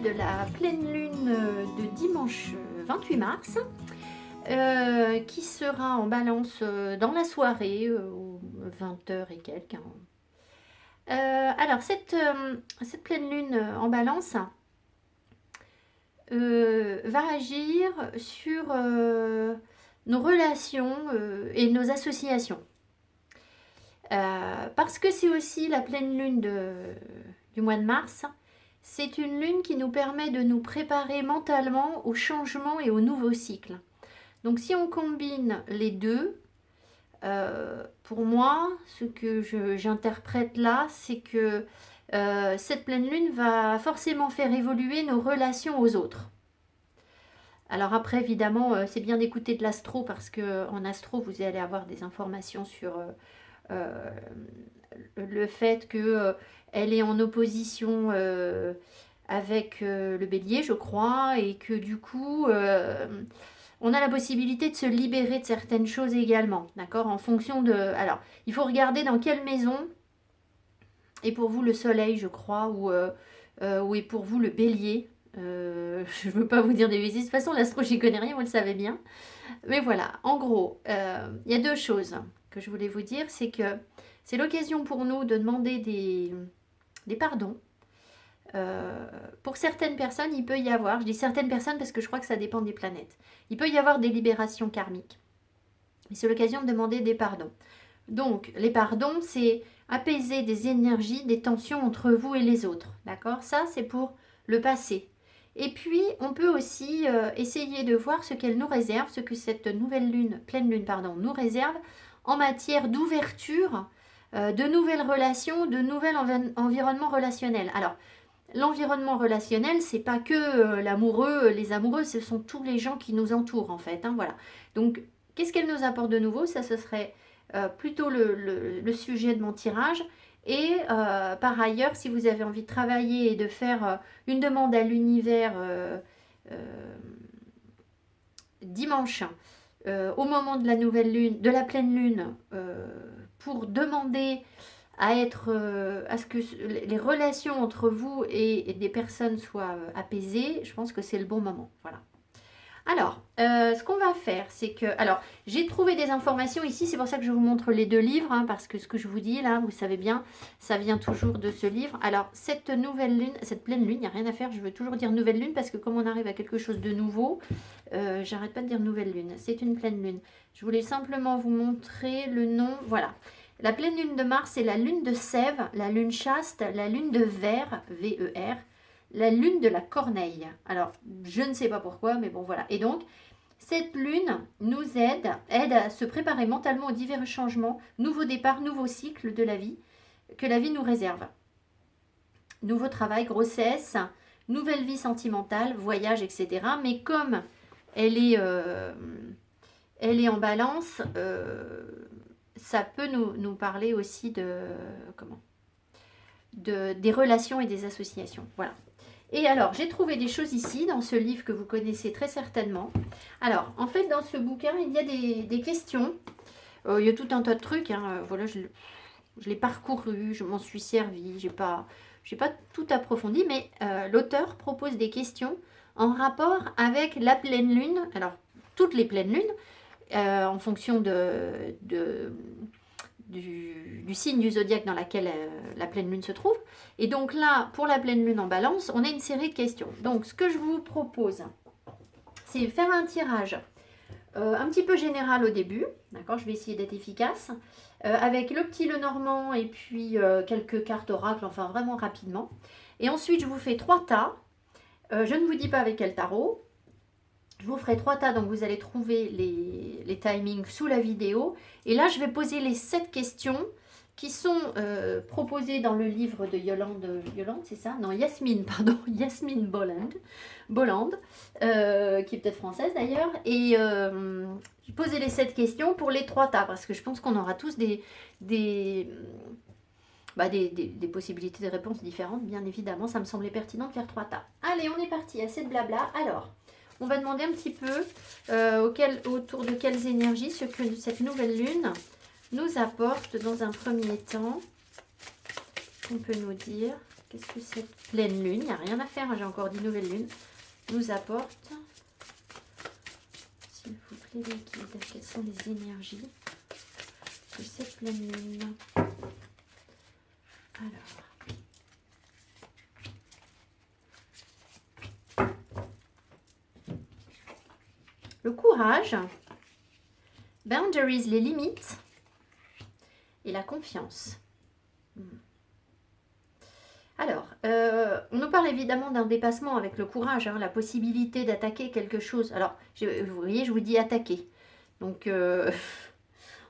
de la pleine lune de dimanche 28 mars qui sera en balance dans la soirée, aux 20 h et quelques. Hein. Alors, cette pleine lune en balance va agir sur nos relations et nos associations. Parce que c'est aussi la pleine lune du mois de mars, c'est une lune qui nous permet de nous préparer mentalement au changement et au nouveau cycle. Donc si on combine les deux, pour moi, ce que j'interprète là, c'est que cette pleine lune va forcément faire évoluer nos relations aux autres. Alors après, évidemment, c'est bien d'écouter de l'astro parce qu'en astro, vous allez avoir des informations sur le fait qu'elle est en opposition avec le bélier, je crois, et que du coup, on a la possibilité de se libérer de certaines choses également, d'accord, en fonction de... Alors, il faut regarder dans quelle maison est pour vous le soleil, je crois, ou est pour vous le bélier. Je ne veux pas vous dire des bêtises, de toute façon, l'astro, j'y connais rien, vous le savez bien. Mais voilà, en gros, il y a deux choses que je voulais vous dire, c'est que c'est l'occasion pour nous de demander des pardons. Pour certaines personnes, il peut y avoir, je dis certaines personnes parce que je crois que ça dépend des planètes, il peut y avoir des libérations karmiques. Mais c'est l'occasion de demander des pardons. Donc, les pardons, c'est apaiser des énergies, des tensions entre vous et les autres. D'accord? Ça, c'est pour le passé. Et puis, on peut aussi essayer de voir ce qu'elle nous réserve, ce que cette nouvelle lune, pleine lune, pardon, nous réserve en matière d'ouverture, de nouvelles relations, de nouvel environnement relationnel. Alors, l'environnement relationnel, c'est pas que l'amoureux, les amoureux, ce sont tous les gens qui nous entourent en fait. Hein, voilà. Donc, qu'est-ce qu'elle nous apporte de nouveau? Ça, ce serait plutôt le sujet de mon tirage. Et par ailleurs, si vous avez envie de travailler et de faire une demande à l'univers dimanche, au moment de la nouvelle lune, de la pleine lune, pour demander à ce que les relations entre vous et des personnes soient apaisées, je pense que c'est le bon moment. Voilà. Alors, ce qu'on va faire, c'est que... Alors, j'ai trouvé des informations ici, c'est pour ça que je vous montre les deux livres, hein, parce que ce que je vous dis là, vous savez bien, ça vient toujours de ce livre. Alors, cette nouvelle lune, cette pleine lune, il n'y a rien à faire, je veux toujours dire nouvelle lune, parce que comme on arrive à quelque chose de nouveau, j'arrête pas de dire nouvelle lune, c'est une pleine lune. Je voulais simplement vous montrer le nom, voilà. La pleine lune de Mars, c'est la lune de Sève, la lune chaste, la lune de Ver, V-E-R, la lune de la Corneille. Alors, je ne sais pas pourquoi, mais bon, voilà. Et donc, cette lune nous aide à se préparer mentalement aux divers changements, nouveaux départs, nouveaux cycles de la vie, que la vie nous réserve. Nouveau travail, grossesse, nouvelle vie sentimentale, voyage, etc. Mais comme elle est en balance, ça peut nous parler aussi des relations et des associations. Voilà. Et alors, j'ai trouvé des choses ici, dans ce livre que vous connaissez très certainement. Alors, en fait, dans ce bouquin, il y a des questions. Il y a tout un tas de trucs. Hein. Voilà, je l'ai parcouru, je m'en suis servie. J'ai pas tout approfondi, mais l'auteur propose des questions en rapport avec la pleine lune. Alors, toutes les pleines lunes, en fonction du signe du zodiaque dans lequel la pleine lune se trouve. Et donc là, pour la pleine lune en balance, on a une série de questions. Donc ce que je vous propose, c'est faire un tirage un petit peu général au début. D'accord, je vais essayer d'être efficace. Avec le petit Lenormand et puis quelques cartes oracle, enfin vraiment rapidement. Et ensuite, je vous fais 3 tas. Je ne vous dis pas avec quel tarot. Je vous ferai 3 tas, donc vous allez trouver les timings sous la vidéo. Et là, je vais poser les 7 questions qui sont proposées dans le livre de Yolande, c'est ça? Non, Yasmine, pardon, Yasmine Bolland, qui est peut-être française d'ailleurs. Et j'ai posé les 7 questions pour les 3 tas, parce que je pense qu'on aura tous des possibilités de réponses différentes, bien évidemment. Ça me semblait pertinent de faire 3 tas. Allez, on est parti, assez de blabla. Alors... On va demander un petit peu autour de quelles énergies ce que cette nouvelle lune nous apporte dans un premier temps. On peut nous dire. qu'est-ce que cette pleine lune, il n'y a rien à faire, hein, j'ai encore dit nouvelle lune, nous apporte. S'il vous plaît, les guides, quelles sont les énergies de cette pleine lune? Alors. Le courage, boundaries, les limites, et la confiance. Alors, on nous parle évidemment d'un dépassement avec le courage, hein, la possibilité d'attaquer quelque chose. Alors, vous voyez, je vous dis attaquer. Donc,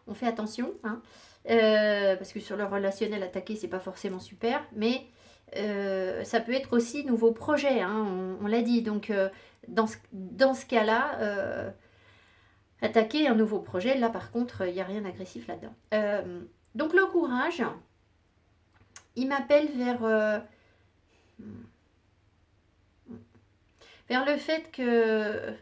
on fait attention, hein, parce que sur le relationnel, attaquer, c'est pas forcément super, mais ça peut être aussi nouveau projet, hein, on l'a dit. Donc, dans ce cas-là, attaquer un nouveau projet, là par contre, il n'y a rien d'agressif là-dedans. Donc, le courage, il m'appelle vers le fait que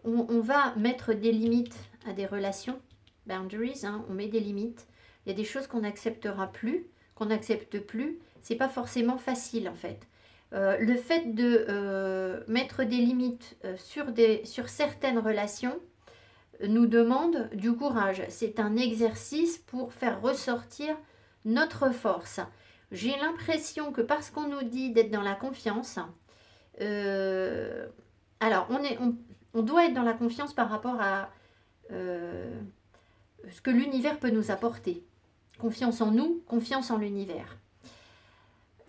on va mettre des limites à des relations, boundaries, hein, on met des limites. Il y a des choses qu'on n'acceptera plus, qu'on n'accepte plus. C'est pas forcément facile en fait. Le fait de mettre des limites sur certaines relations nous demande du courage. C'est un exercice pour faire ressortir notre force. J'ai l'impression que parce qu'on nous dit d'être dans la confiance, alors on doit être dans la confiance par rapport à ce que l'univers peut nous apporter. Confiance en nous, confiance en l'univers.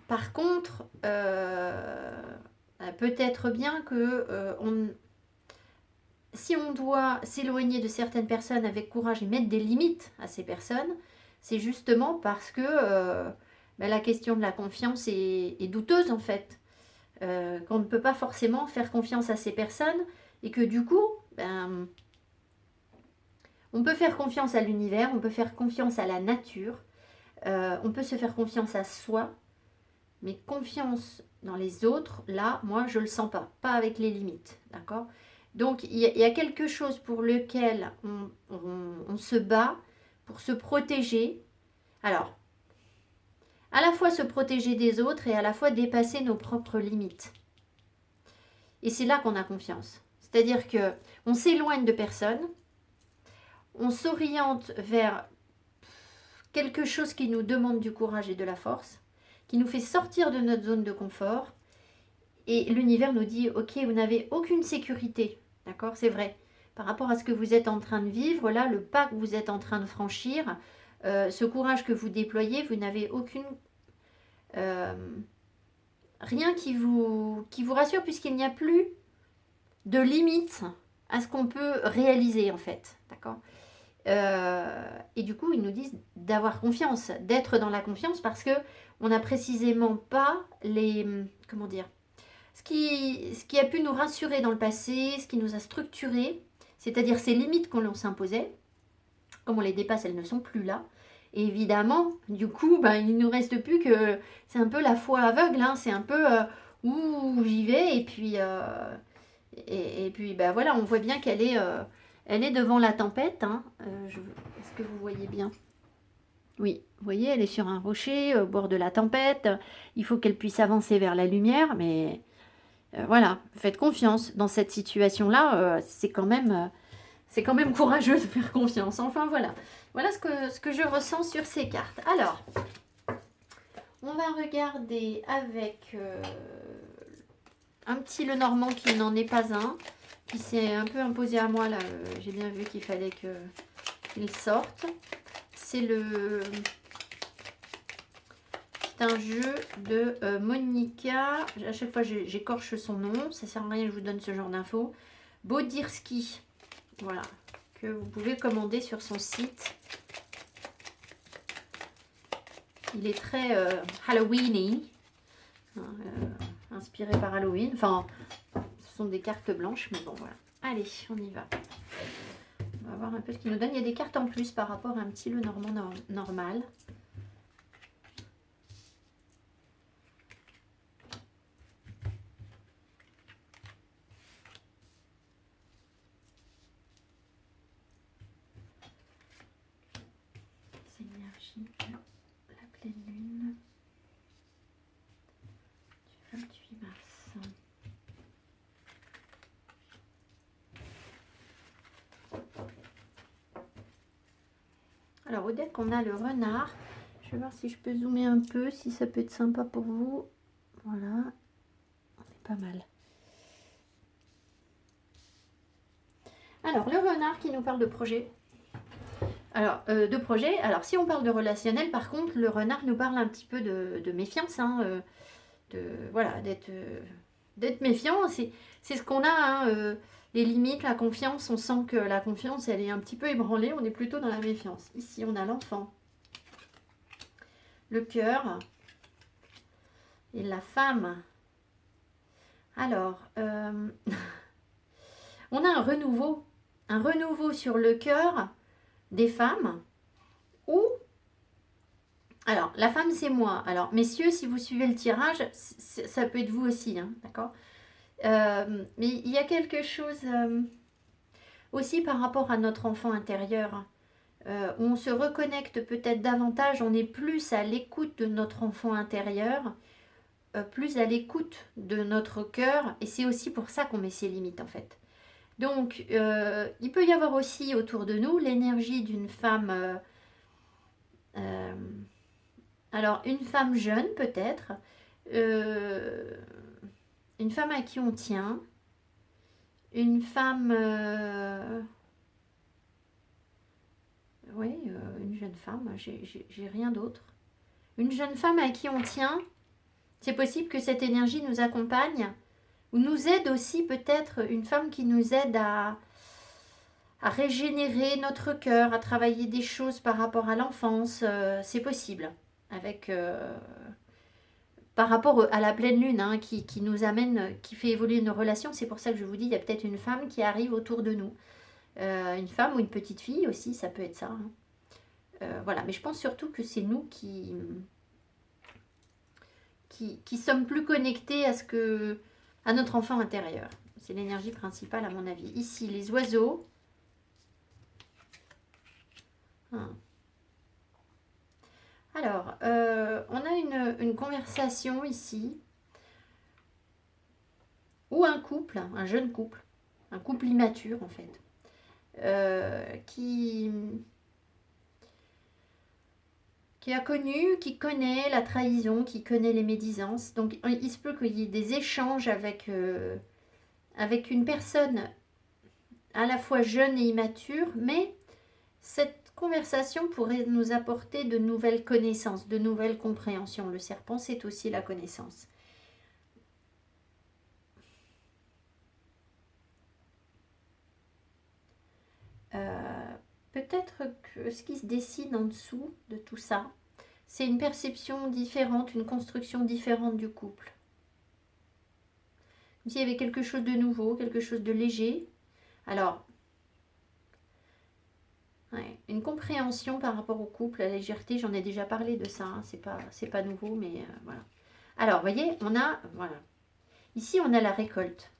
Par contre, peut-être bien que si on doit s'éloigner de certaines personnes avec courage et mettre des limites à ces personnes, c'est justement parce que la question de la confiance est douteuse en fait. Qu'on ne peut pas forcément faire confiance à ces personnes et que du coup, on peut faire confiance à l'univers, on peut faire confiance à la nature, on peut se faire confiance à soi, mais confiance dans les autres, là, moi, je ne le sens pas avec les limites, d'accord? Donc, il y a quelque chose pour lequel on se bat pour se protéger. Alors, à la fois se protéger des autres et à la fois dépasser nos propres limites. Et c'est là qu'on a confiance. C'est-à-dire que on s'éloigne de personnes, on s'oriente vers quelque chose qui nous demande du courage et de la force, qui nous fait sortir de notre zone de confort. Et l'univers nous dit, ok, vous n'avez aucune sécurité, d'accord, c'est vrai. Par rapport à ce que vous êtes en train de vivre, là, le pas que vous êtes en train de franchir, ce courage que vous déployez, vous n'avez aucune... rien qui vous rassure puisqu'il n'y a plus de limite à ce qu'on peut réaliser en fait, d'accord. Et du coup ils nous disent d'avoir confiance, d'être dans la confiance parce que on n'a précisément pas les, comment dire, ce qui a pu nous rassurer dans le passé, ce qui nous a structuré, c'est-à-dire ces limites qu'on s'imposait, comme on les dépasse, elles ne sont plus là. Et évidemment, du coup, il ne nous reste plus que... C'est un peu la foi aveugle, hein, c'est un peu où j'y vais, et puis, voilà, on voit bien qu'elle est, elle est devant la tempête. Hein. Est-ce que vous voyez bien? Oui, vous voyez, elle est sur un rocher, au bord de la tempête. Il faut qu'elle puisse avancer vers la lumière, mais voilà, faites confiance. Dans cette situation-là, c'est quand même courageux de faire confiance. Enfin, voilà. Voilà ce que je ressens sur ces cartes. Alors, on va regarder avec un petit Lenormand qui n'en est pas un, qui s'est un peu imposé à moi. Là, j'ai bien vu qu'il fallait qu'il sorte. C'est un jeu de Monica. À chaque fois, j'écorche son nom. Ça sert à rien que je vous donne ce genre d'infos. Bodirski. Voilà. Que vous pouvez commander sur son site. Il est très Halloween-y, inspiré par Halloween. Enfin, ce sont des cartes blanches, mais bon, voilà. Allez, on y va. On va voir un peu ce qu'il nous donne. Il y a des cartes en plus par rapport à un petit Lenormand normal. C'est l'énergie de la pleine lune. Alors, au deck, on a le renard. Je vais voir si je peux zoomer un peu, si ça peut être sympa pour vous. Voilà, on est pas mal. Alors, le renard qui nous parle de projet. Alors, de projet. Alors, si on parle de relationnel, par contre, le renard nous parle un petit peu de méfiance. Hein, voilà, d'être méfiant. C'est ce qu'on a. Hein, les limites, la confiance. On sent que la confiance, elle est un petit peu ébranlée. On est plutôt dans la méfiance. Ici, on a l'enfant. Le cœur. Et la femme. Alors, on a un renouveau. Un renouveau sur le cœur des femmes. Ou alors, la femme, c'est moi. Alors, messieurs, si vous suivez le tirage, ça peut être vous aussi, hein, d'accord. Mais il y a quelque chose aussi par rapport à notre enfant intérieur, où on se reconnecte peut-être davantage, on est plus à l'écoute de notre enfant intérieur, plus à l'écoute de notre cœur, et c'est aussi pour ça qu'on met ses limites, en fait. Donc, il peut y avoir aussi autour de nous l'énergie d'une femme... alors, une femme jeune peut-être, euh, une femme à qui on tient, une femme, oui, une jeune femme, j'ai rien d'autre. Une jeune femme à qui on tient, c'est possible que cette énergie nous accompagne, ou nous aide aussi peut-être, une femme qui nous aide à régénérer notre cœur, à travailler des choses par rapport à l'enfance, c'est possible, avec... par rapport à la pleine lune, hein, qui nous amène, qui fait évoluer nos relations. C'est pour ça que je vous dis, il y a peut-être une femme qui arrive autour de nous. Une femme ou une petite fille aussi, ça peut être ça. Hein. Voilà, mais je pense surtout que c'est nous qui sommes plus connectés à notre enfant intérieur. C'est l'énergie principale à mon avis. Ici, les oiseaux. Hein. Alors, on a une conversation ici, ou un couple, un jeune couple, un couple immature en fait, qui a connu, qui connaît la trahison, qui connaît les médisances. Donc il se peut qu'il y ait des échanges avec une personne à la fois jeune et immature, mais cette conversation pourrait nous apporter de nouvelles connaissances, de nouvelles compréhensions. Le serpent, c'est aussi la connaissance. Peut-être que ce qui se dessine en dessous de tout ça, c'est une perception différente, une construction différente du couple. Comme s'il y avait quelque chose de nouveau, quelque chose de léger. Alors, ouais, une compréhension par rapport au couple, la légèreté, j'en ai déjà parlé de ça, hein, c'est pas nouveau, mais voilà. Alors, vous voyez, voilà. Ici, on a la récolte.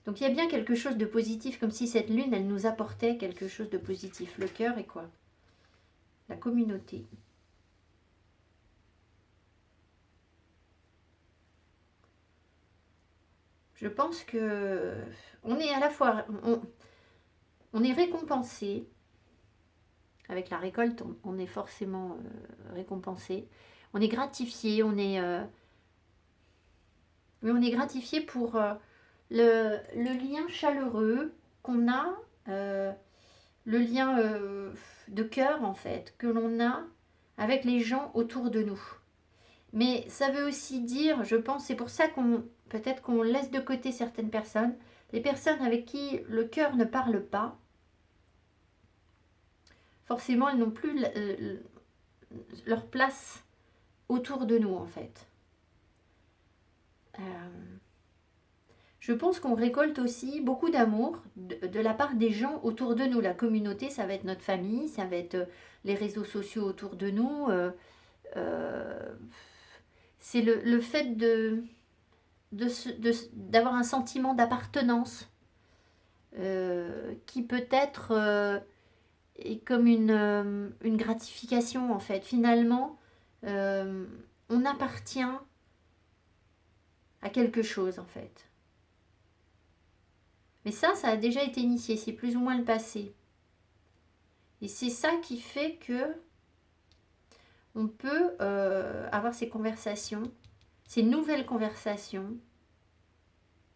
Donc, il y a bien quelque chose de positif, comme si cette lune, elle nous apportait quelque chose de positif. Le cœur et quoi? La communauté. Je pense que on est à la fois, on est récompensé. Avec la récolte, on est forcément récompensé. On est gratifié, mais on est gratifié pour le lien chaleureux qu'on a, le lien de cœur en fait, que l'on a avec les gens autour de nous. Mais ça veut aussi dire, je pense, c'est pour ça qu'on peut-être qu'on laisse de côté certaines personnes, les personnes avec qui le cœur ne parle pas. Forcément, elles n'ont plus leur place autour de nous en fait. Je pense qu'on récolte aussi beaucoup d'amour de la part des gens autour de nous. La communauté, ça va être notre famille, ça va être les réseaux sociaux autour de nous. C'est le fait d'avoir un sentiment d'appartenance qui peut être est comme une gratification en fait. Finalement, on appartient à quelque chose en fait. Mais ça a déjà été initié, c'est plus ou moins le passé. Et c'est ça qui fait que on peut avoir ces conversations, ces nouvelles conversations,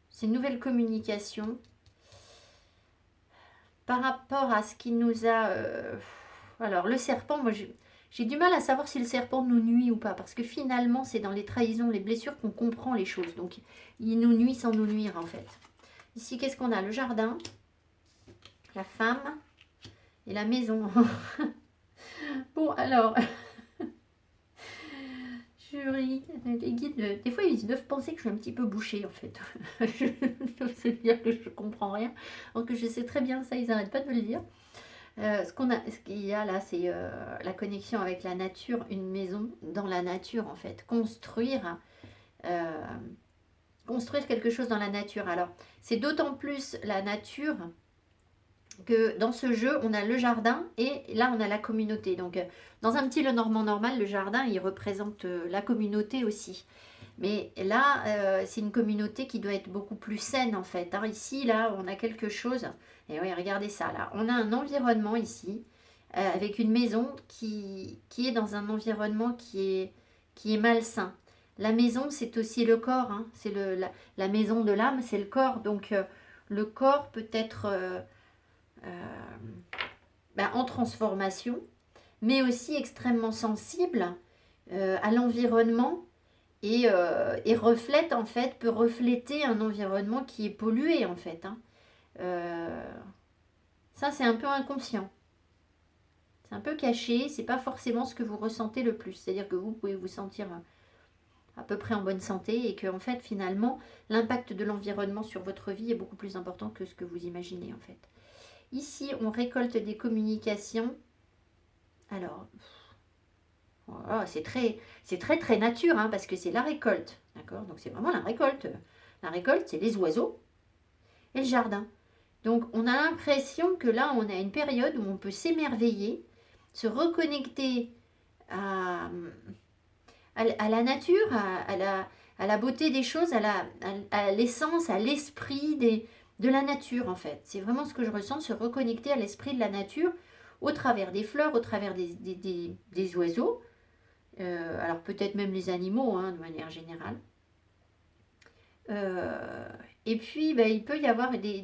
ces nouvelles communications par rapport à ce qui nous a... alors, le serpent, moi, j'ai du mal à savoir si le serpent nous nuit ou pas, parce que finalement, c'est dans les trahisons, les blessures qu'on comprend les choses. Donc, il nous nuit sans nous nuire, en fait. Ici, qu'est-ce qu'on a? Le jardin, la femme et la maison. Bon, alors... je ris. Les guides, des fois, ils doivent penser que je suis un petit peu bouchée, en fait. Je sais dire que je comprends rien. Donc, je sais très bien ça, ils n'arrêtent pas de me le dire. Ce qu'il y a là, c'est la connexion avec la nature, une maison dans la nature, en fait. Euh, construire quelque chose dans la nature. Alors, c'est d'autant plus la nature que dans ce jeu, on a le jardin et là, on a la communauté. Donc, dans un petit Lenormand normal, le jardin, il représente la communauté aussi. Mais là, c'est une communauté qui doit être beaucoup plus saine, en fait. Hein. Ici, là, on a quelque chose. Et oui, regardez ça, là. On a un environnement ici, avec une maison qui est dans un environnement qui est malsain. La maison, c'est aussi le corps. Hein. C'est la maison de l'âme, c'est le corps. Donc, le corps peut être... en transformation, mais aussi extrêmement sensible à l'environnement et reflète en fait, peut refléter un environnement qui est pollué en fait. Hein. Ça c'est un peu inconscient. C'est un peu caché, c'est pas forcément ce que vous ressentez le plus. C'est-à-dire que vous pouvez vous sentir à peu près en bonne santé et que en fait finalement l'impact de l'environnement sur votre vie est beaucoup plus important que ce que vous imaginez en fait. Ici, on récolte des communications. Alors, voilà, c'est très nature, hein, parce que c'est la récolte. D'accord? Donc, c'est vraiment la récolte. La récolte, c'est les oiseaux et le jardin. Donc, on a l'impression que là, on a une période où on peut s'émerveiller, se reconnecter à la nature, à la beauté des choses, à l'essence, à l'esprit de la nature en fait. C'est vraiment ce que je ressens, se reconnecter à l'esprit de la nature au travers des fleurs, au travers des oiseaux, alors peut-être même les animaux hein, de manière générale. Et puis il peut y avoir des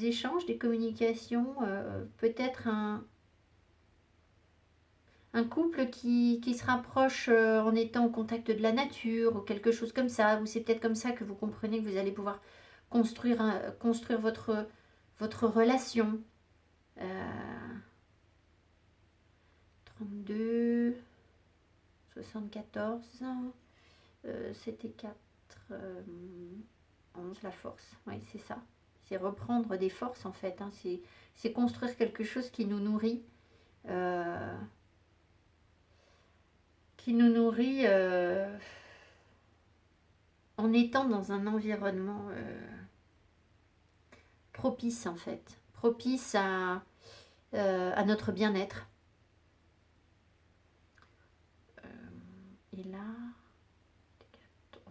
échanges, des communications, peut-être un couple qui se rapproche en étant au contact de la nature ou quelque chose comme ça, ou c'est peut-être comme ça que vous comprenez que vous allez pouvoir construire votre relation. 32, 74, c'était 4, 11, la force. Oui, c'est ça. C'est reprendre des forces en fait. Hein. C'est construire quelque chose qui nous nourrit. En étant dans un environnement propice en fait, propice à notre bien-être. Et là,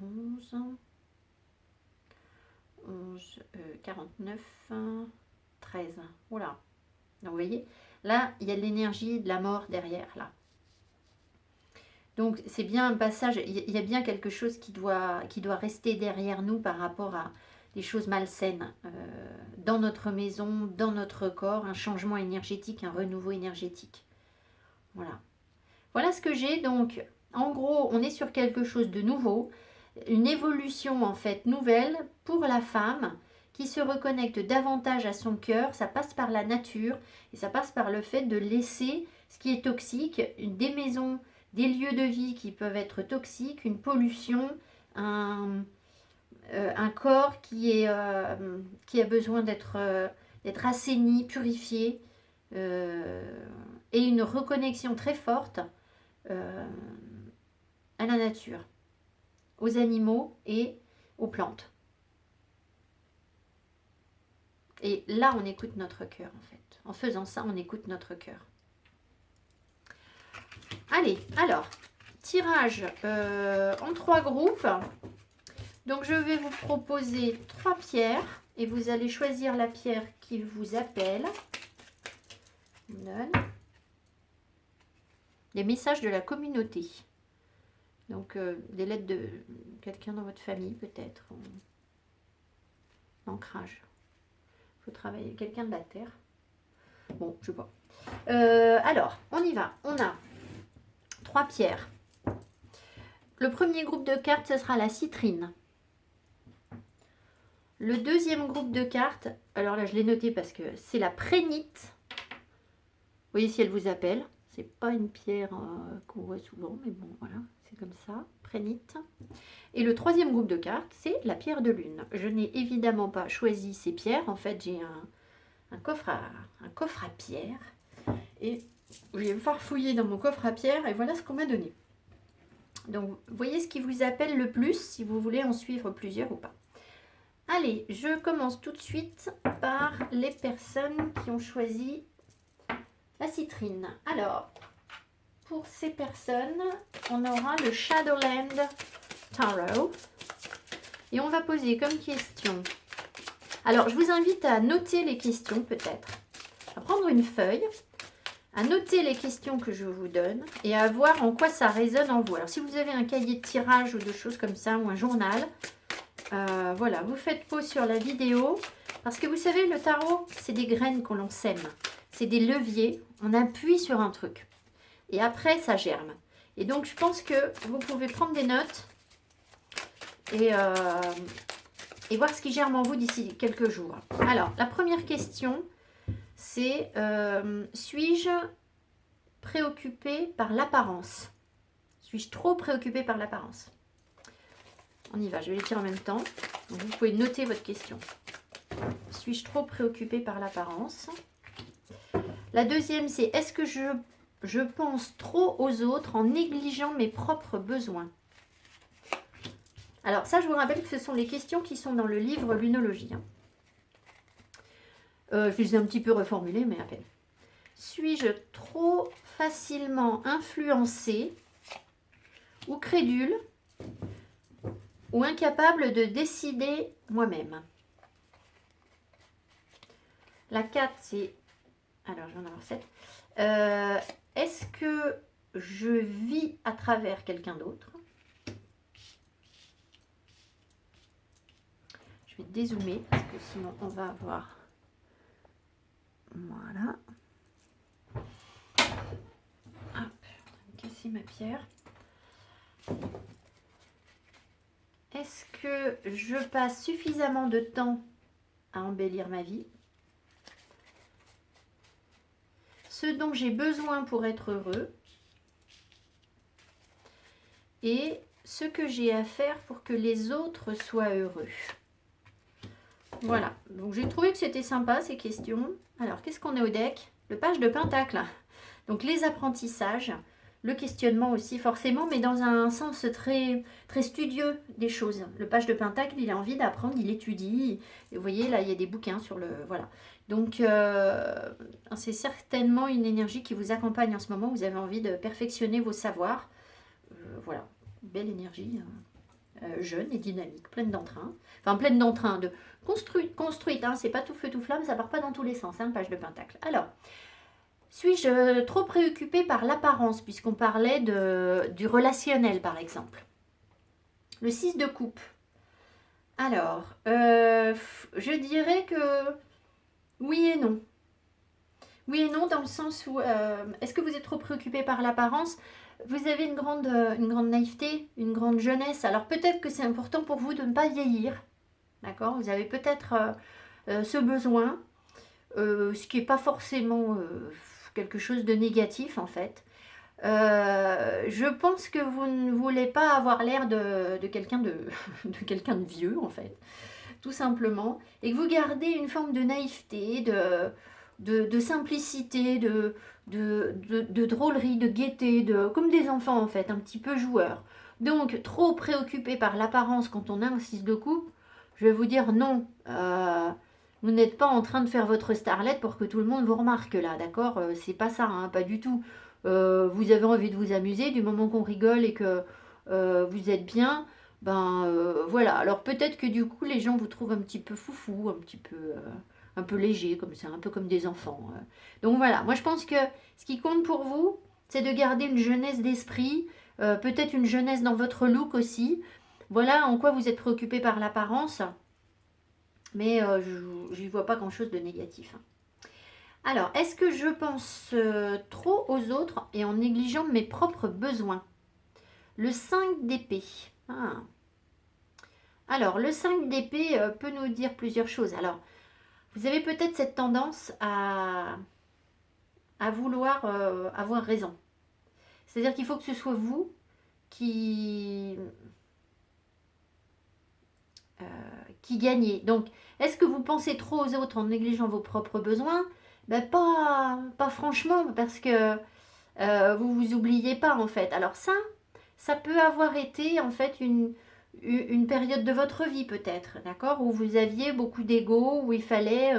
11, 49, 13. Oula. Donc vous voyez, là, il y a de l'énergie de la mort derrière, là. Donc c'est bien un passage, il y a bien quelque chose qui doit rester derrière nous par rapport à des choses malsaines dans notre maison, dans notre corps, un changement énergétique, un renouveau énergétique. Voilà. Voilà ce que j'ai. Donc en gros, on est sur quelque chose de nouveau, une évolution en fait nouvelle pour la femme qui se reconnecte davantage à son cœur. Ça passe par la nature et ça passe par le fait de laisser ce qui est toxique, des maisons, des lieux de vie qui peuvent être toxiques, une pollution, un corps qui a besoin d'être assaini, purifié, et une reconnexion très forte à la nature, aux animaux et aux plantes. Et là, on écoute notre cœur, en fait. En faisant ça, on écoute notre cœur. Allez, alors, tirage en 3 groupes. Donc, je vais vous proposer 3 pierres et vous allez choisir la pierre qui vous appelle. On donne. des messages de la communauté. Donc, des lettres de quelqu'un dans votre famille, peut-être. Ancrage. Il faut travailler. Quelqu'un de la terre. Bon, je sais pas. Alors, on y va. On a 3 pierres. Le premier groupe de cartes, ce sera la citrine. Le deuxième groupe de cartes, alors là, je l'ai noté parce que c'est la prénite. Vous voyez si elle vous appelle. C'est pas une pierre qu'on voit souvent, mais bon, voilà, c'est comme ça, prénite. Et le troisième groupe de cartes, c'est la pierre de lune. Je n'ai évidemment pas choisi ces pierres. En fait, j'ai un coffre à pierres. Et je vais farfouiller dans mon coffre à pierres et voilà ce qu'on m'a donné. Donc, voyez ce qui vous appelle le plus, si vous voulez en suivre plusieurs ou pas. Allez, je commence tout de suite par les personnes qui ont choisi la citrine. Alors, pour ces personnes, on aura le Shadowland Tarot. Et on va poser comme question. Alors, je vous invite à noter les questions peut-être. À prendre une feuille, à noter les questions que je vous donne et à voir en quoi ça résonne en vous. Alors, si vous avez un cahier de tirage ou de choses comme ça, ou un journal, voilà, vous faites pause sur la vidéo. Parce que vous savez, le tarot, c'est des graines qu'on l'on sème. C'est des leviers. On appuie sur un truc. Et après, ça germe. Et donc, je pense que vous pouvez prendre des notes et voir ce qui germe en vous d'ici quelques jours. Alors, la première question, c'est suis-je préoccupée par l'apparence? Suis-je trop préoccupée par l'apparence? On y va, je vais les tirer en même temps. Donc, vous pouvez noter votre question. Suis-je trop préoccupée par l'apparence? La deuxième, c'est est-ce que je pense trop aux autres en négligeant mes propres besoins? Alors ça, je vous rappelle que ce sont les questions qui sont dans le livre Lunologie. Je les ai un petit peu reformulées, mais à peine. Suis-je trop facilement influencée ou crédule ou incapable de décider moi-même? La 4, c'est... Alors, je vais en avoir 7. Est-ce que je vis à travers quelqu'un d'autre? Je vais dézoomer parce que sinon on va avoir... Voilà. Hop, je vais casser ma pierre. Est-ce que je passe suffisamment de temps à embellir ma vie? Ce dont j'ai besoin pour être heureux et ce que j'ai à faire pour que les autres soient heureux. Voilà, donc j'ai trouvé que c'était sympa ces questions. Alors, qu'est-ce qu'on a au deck? Le page de Pentacle. Donc, les apprentissages, le questionnement aussi forcément, mais dans un sens très, très studieux des choses. Le page de Pentacle, il a envie d'apprendre, il étudie. Et vous voyez, là, il y a des bouquins sur le... Voilà. Donc, c'est certainement une énergie qui vous accompagne en ce moment. Vous avez envie de perfectionner vos savoirs. Voilà, belle énergie. Jeune et dynamique, pleine d'entrain. Enfin, pleine d'entrain, de construite, hein, c'est pas tout feu tout flamme, ça part pas dans tous les sens, hein, page de Pentacle. Alors, suis-je trop préoccupée par l'apparence, puisqu'on parlait du relationnel, par exemple? Le 6 de coupe. Alors, je dirais que oui et non. Oui et non, dans le sens où, est-ce que vous êtes trop préoccupé par l'apparence? Vous avez une grande naïveté, une grande jeunesse. Alors peut-être que c'est important pour vous de ne pas vieillir. D'accord? Vous avez peut-être ce besoin, ce qui n'est pas forcément quelque chose de négatif en fait. Je pense que vous ne voulez pas avoir l'air de quelqu'un de quelqu'un de vieux en fait, tout simplement. Et que vous gardez une forme de naïveté, de simplicité, de drôlerie, de gaieté, comme des enfants en fait, un petit peu joueurs. Donc, trop préoccupé par l'apparence quand on a un 6 de coupe, je vais vous dire non. Vous n'êtes pas en train de faire votre starlette pour que tout le monde vous remarque là, d'accord? C'est pas ça, hein, pas du tout. Vous avez envie de vous amuser, du moment qu'on rigole et que vous êtes bien, voilà. Alors peut-être que du coup les gens vous trouvent un petit peu foufou, un peu léger comme ça, un peu comme des enfants. Donc voilà, moi je pense que ce qui compte pour vous, c'est de garder une jeunesse d'esprit, peut-être une jeunesse dans votre look aussi. Voilà en quoi vous êtes préoccupé par l'apparence, mais je n'y vois pas grand-chose de négatif. Alors, est-ce que je pense trop aux autres et en négligeant mes propres besoins? Le 5 d'épée. Ah. Alors, le 5 d'épée peut nous dire plusieurs choses. Alors, vous avez peut-être cette tendance à vouloir avoir raison. C'est-à-dire qu'il faut que ce soit vous qui, euh, qui gagnez. Donc, est-ce que vous pensez trop aux autres en négligeant vos propres besoins? Ben, pas franchement, parce que vous vous oubliez pas en fait. Alors ça peut avoir été en fait une période de votre vie peut-être, d'accord, où vous aviez beaucoup d'ego, où il fallait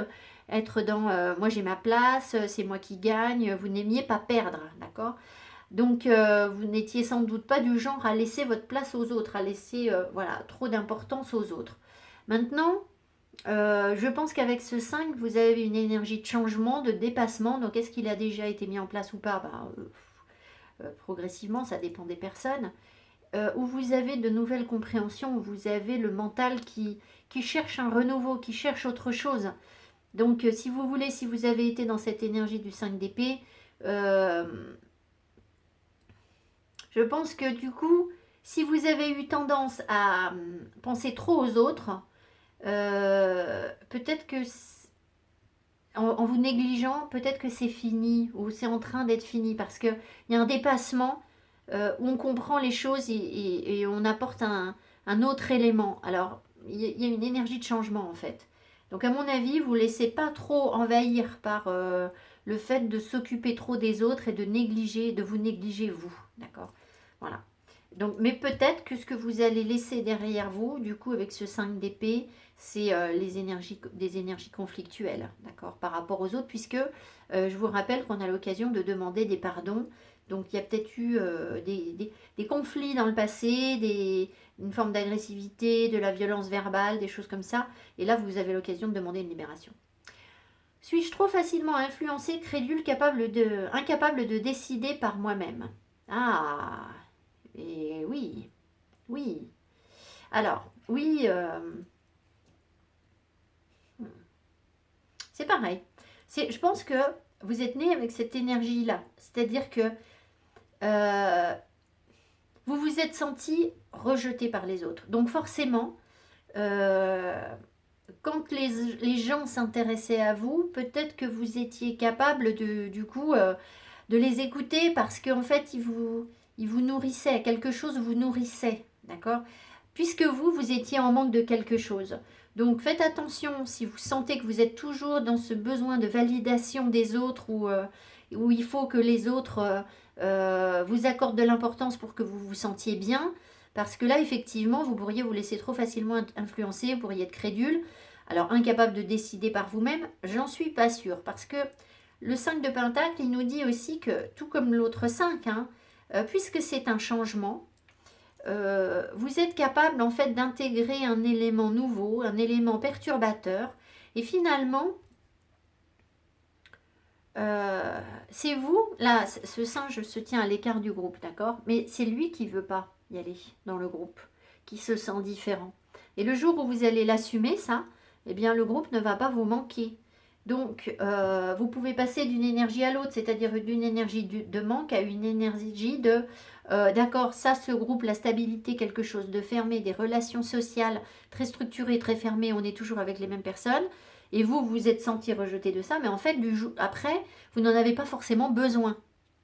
être dans moi j'ai ma place, c'est moi qui gagne, vous n'aimiez pas perdre, d'accord. Donc vous n'étiez sans doute pas du genre à laisser votre place aux autres, à laisser voilà trop d'importance aux autres. Maintenant, je pense qu'avec ce 5, vous avez une énergie de changement, de dépassement. Donc est-ce qu'il a déjà été mis en place ou pas? Progressivement, ça dépend des personnes. Où vous avez de nouvelles compréhensions, où vous avez le mental qui cherche un renouveau, qui cherche autre chose. Donc si vous voulez, si vous avez été dans cette énergie du 5 d'épée, je pense que du coup, si vous avez eu tendance à penser trop aux autres, peut-être que en vous négligeant, peut-être que c'est fini ou c'est en train d'être fini parce qu'il y a un dépassement où on comprend les choses et on apporte un autre élément. Alors, il y a une énergie de changement en fait. Donc, à mon avis, vous ne laissez pas trop envahir par le fait de s'occuper trop des autres et de vous négliger vous. D'accord. Voilà. Donc, mais peut-être que ce que vous allez laisser derrière vous, du coup, avec ce 5 d'épée, c'est des énergies conflictuelles, d'accord, par rapport aux autres, puisque je vous rappelle qu'on a l'occasion de demander des pardons. Donc, il y a peut-être eu des conflits dans le passé, une forme d'agressivité, de la violence verbale, des choses comme ça. Et là, vous avez l'occasion de demander une libération. Suis-je trop facilement influencé, crédule, incapable de décider par moi-même? Ah, et oui, oui. Alors, oui, c'est pareil. Je pense que vous êtes né avec cette énergie-là. C'est-à-dire que euh, vous vous êtes senti rejeté par les autres. Donc forcément, euh, quand les gens s'intéressaient à vous, peut-être que vous étiez capable du coup de les écouter parce qu'en fait, ils vous nourrissaient. Quelque chose vous nourrissait. D'accord. Puisque vous étiez en manque de quelque chose. Donc faites attention si vous sentez que vous êtes toujours dans ce besoin de validation des autres où il faut que les autres vous accordent de l'importance pour que vous vous sentiez bien. Parce que là, effectivement, vous pourriez vous laisser trop facilement influencer, vous pourriez être crédule. Alors, incapable de décider par vous-même, j'en suis pas sûre. Parce que le 5 de Pentacle, il nous dit aussi que, tout comme l'autre 5, hein, puisque c'est un changement, vous êtes capable en fait d'intégrer un élément nouveau, un élément perturbateur, et finalement, c'est vous, là, ce singe se tient à l'écart du groupe, d'accord? Mais c'est lui qui veut pas y aller dans le groupe, qui se sent différent. Et le jour où vous allez l'assumer, ça, eh bien, le groupe ne va pas vous manquer. Donc, vous pouvez passer d'une énergie à l'autre, c'est-à-dire d'une énergie de manque à une énergie de, d'accord, ça, ce groupe, la stabilité, quelque chose de fermé, des relations sociales très structurées, très fermées, on est toujours avec les mêmes personnes. Et vous, vous êtes senti rejeté de ça, mais en fait, après, vous n'en avez pas forcément besoin.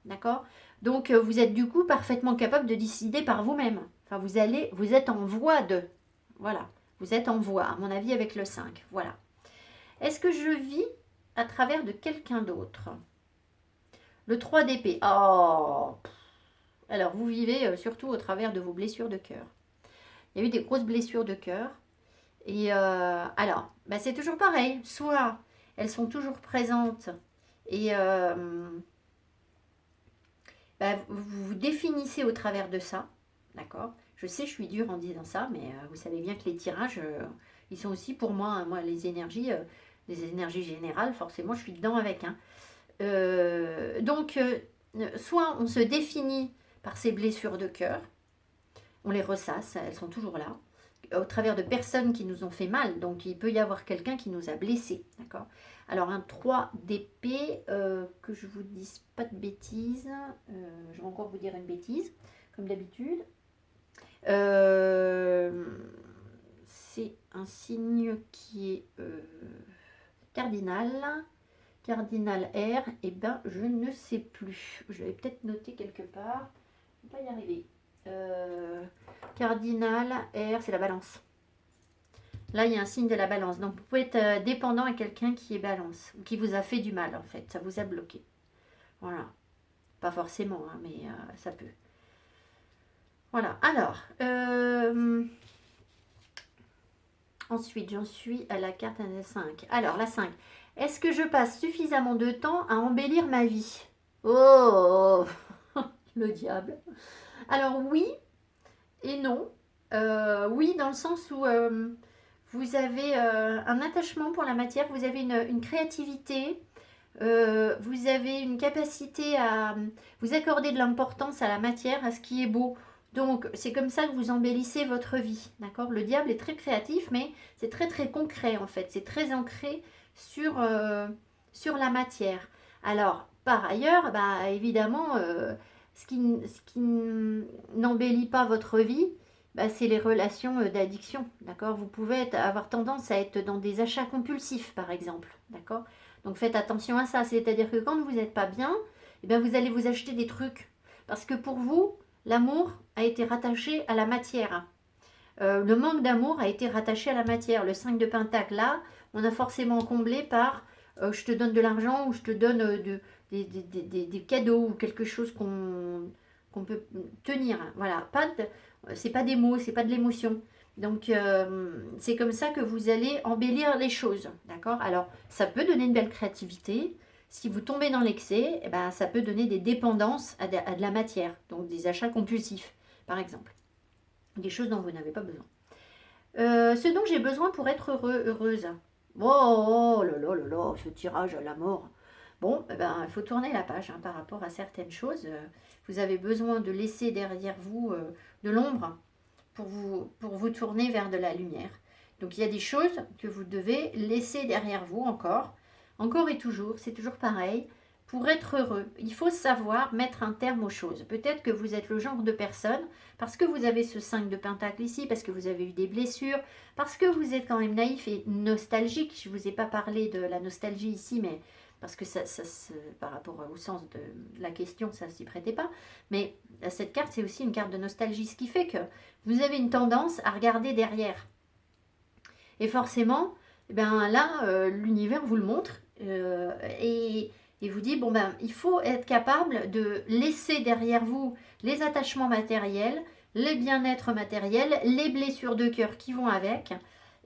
D'accord. Donc, vous êtes du coup parfaitement capable de décider par vous-même. Enfin, vous êtes en voie de. Voilà. Vous êtes en voie, à mon avis, avec le 5. Voilà. Est-ce que je vis à travers de quelqu'un d'autre? Le 3 d'épée. Oh. Alors, vous vivez surtout au travers de vos blessures de cœur. Il y a eu des grosses blessures de cœur. Et alors, bah, c'est toujours pareil. Soit elles sont toujours présentes et bah, vous vous définissez au travers de ça. D'accord. Je sais, je suis dure en disant ça, mais vous savez bien que les tirages, ils sont aussi pour moi, hein, moi les énergies générales, forcément, je suis dedans avec. Hein. Donc, soit on se définit par ces blessures de cœur, on les ressasse, elles sont toujours là, au travers de personnes qui nous ont fait mal. Donc il peut y avoir quelqu'un qui nous a blessés, d'accord. Alors un 3 d'épée, que je vous dise pas de bêtises, je vais encore vous dire une bêtise, comme d'habitude. C'est un signe qui est cardinal. Cardinal R, et ben je ne sais plus. Je vais peut-être noter quelque part. Je ne vais pas y arriver. Cardinal R, c'est la balance. Là, il y a un signe de la balance. Donc, vous pouvez être dépendant à quelqu'un qui est balance, ou qui vous a fait du mal, en fait. Ça vous a bloqué. Voilà. Pas forcément, hein, mais ça peut. Voilà. Alors, ensuite, j'en suis à la carte 5. Alors, la 5. Est-ce que je passe suffisamment de temps à embellir ma vie? Oh, le diable. Alors, oui et non. Oui, dans le sens où vous avez un attachement pour la matière, vous avez une créativité, vous avez une capacité à vous accorder de l'importance à la matière, à ce qui est beau. Donc, c'est comme ça que vous embellissez votre vie, d'accord? Le diable est très créatif, mais c'est très très concret en fait. C'est très ancré sur la matière. Alors, par ailleurs, bah, évidemment, ce qui n'embellit pas votre vie, bah, c'est les relations d'addiction, d'accord? Vous pouvez avoir tendance à être dans des achats compulsifs, par exemple, d'accord? Donc faites attention à ça, c'est-à-dire que quand vous n'êtes pas bien, eh bien, vous allez vous acheter des trucs. Parce que pour vous, l'amour a été rattaché à la matière. Le manque d'amour a été rattaché à la matière. Le 5 de Pentacle, là, on a forcément comblé par je te donne de l'argent ou je te donne des cadeaux ou quelque chose qu'on peut tenir. Voilà, c'est pas des mots, c'est pas de l'émotion. Donc c'est comme ça que vous allez embellir les choses, d'accord? Alors ça peut donner une belle créativité. Si vous tombez dans l'excès, eh ben, ça peut donner des dépendances à de la matière, donc des achats compulsifs, par exemple. Des choses dont vous n'avez pas besoin. Ce dont j'ai besoin pour être heureuse. Oh là là là là, ce tirage à la mort. Bon, eh ben, il faut tourner la page hein, par rapport à certaines choses. Vous avez besoin de laisser derrière vous de l'ombre pour vous tourner vers de la lumière. Donc il y a des choses que vous devez laisser derrière vous encore et toujours, c'est toujours pareil. Pour être heureux, il faut savoir mettre un terme aux choses. Peut-être que vous êtes le genre de personne, parce que vous avez ce 5 de pentacle ici, parce que vous avez eu des blessures, parce que vous êtes quand même naïf et nostalgique. Je ne vous ai pas parlé de la nostalgie ici, mais parce que ça par rapport au sens de la question, ça ne s'y prêtait pas. Mais cette carte, c'est aussi une carte de nostalgie, ce qui fait que vous avez une tendance à regarder derrière. Et forcément, eh ben là, l'univers vous le montre et vous dit, bon ben, il faut être capable de laisser derrière vous les attachements matériels, les bien-être matériels, les blessures de cœur qui vont avec.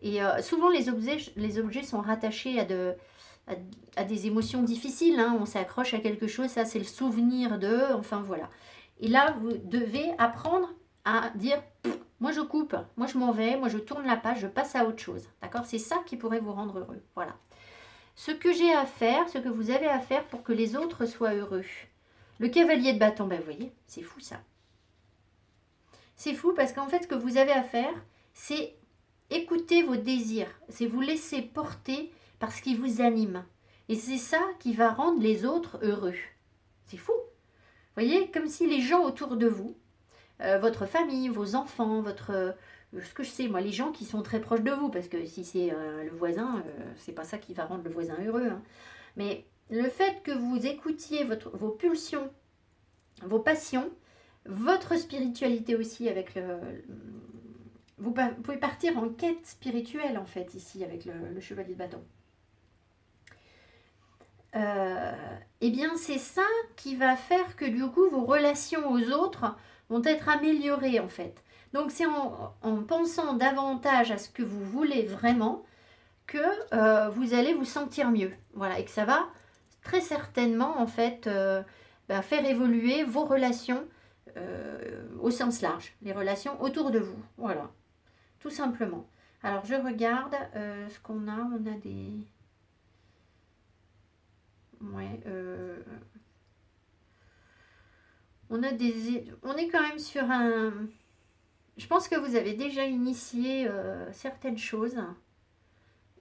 Et souvent, les objets sont rattachés à des émotions difficiles. Hein. On s'accroche à quelque chose, ça c'est le souvenir de, enfin voilà. Et là, vous devez apprendre à dire, moi je coupe, moi je m'en vais, moi je tourne la page, je passe à autre chose. D'accord? C'est ça qui pourrait vous rendre heureux. Voilà. Ce que j'ai à faire, ce que vous avez à faire pour que les autres soient heureux. Le cavalier de bâton, ben vous voyez, c'est fou ça. C'est fou parce qu'en fait, ce que vous avez à faire, c'est écouter vos désirs, c'est vous laisser porter par ce qui vous anime. Et c'est ça qui va rendre les autres heureux. C'est fou. Vous voyez, comme si les gens autour de vous, votre famille, vos enfants, ce que je sais, moi, les gens qui sont très proches de vous, parce que si c'est le voisin, c'est pas ça qui va rendre le voisin heureux. Hein. Mais le fait que vous écoutiez vos pulsions, vos passions, votre spiritualité aussi avec vous pouvez partir en quête spirituelle en fait ici avec le chevalier de bâton. Eh bien c'est ça qui va faire que du coup vos relations aux autres vont être améliorées en fait. Donc c'est en pensant davantage à ce que vous voulez vraiment que vous allez vous sentir mieux. Voilà, et que ça va très certainement en fait faire évoluer vos relations au sens large, les relations autour de vous. Voilà, tout simplement. Alors je regarde ce qu'on a. On a des... Ouais, On est quand même sur un... Je pense que vous avez déjà initié certaines choses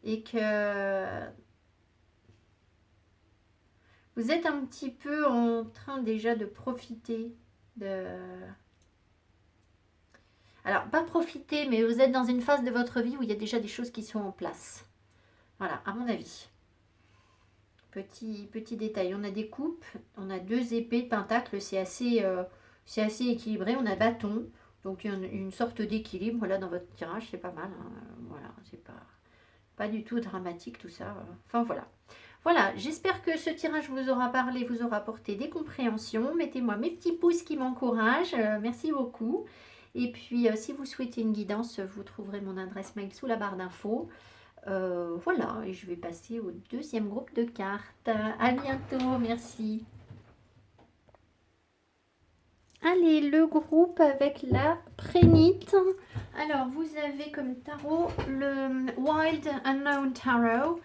et que vous êtes un petit peu en train déjà de profiter de... Alors, pas profiter, mais vous êtes dans une phase de votre vie où il y a déjà des choses qui sont en place. Voilà, à mon avis. Petit détail, on a des coupes, on a deux épées de pentacle, c'est assez équilibré, on a bâton, donc une sorte d'équilibre là dans votre tirage, c'est pas mal, hein. Voilà, c'est pas du tout dramatique tout ça. Enfin voilà. Voilà, j'espère que ce tirage vous aura parlé, vous aura apporté des compréhensions. Mettez-moi mes petits pouces qui m'encouragent, merci beaucoup. Et puis si vous souhaitez une guidance, vous trouverez mon adresse mail sous la barre d'infos. Voilà, et je vais passer au deuxième groupe de cartes. À bientôt, merci. Allez, le groupe avec la prénite. Alors, vous avez comme tarot le Wild Unknown Tarot.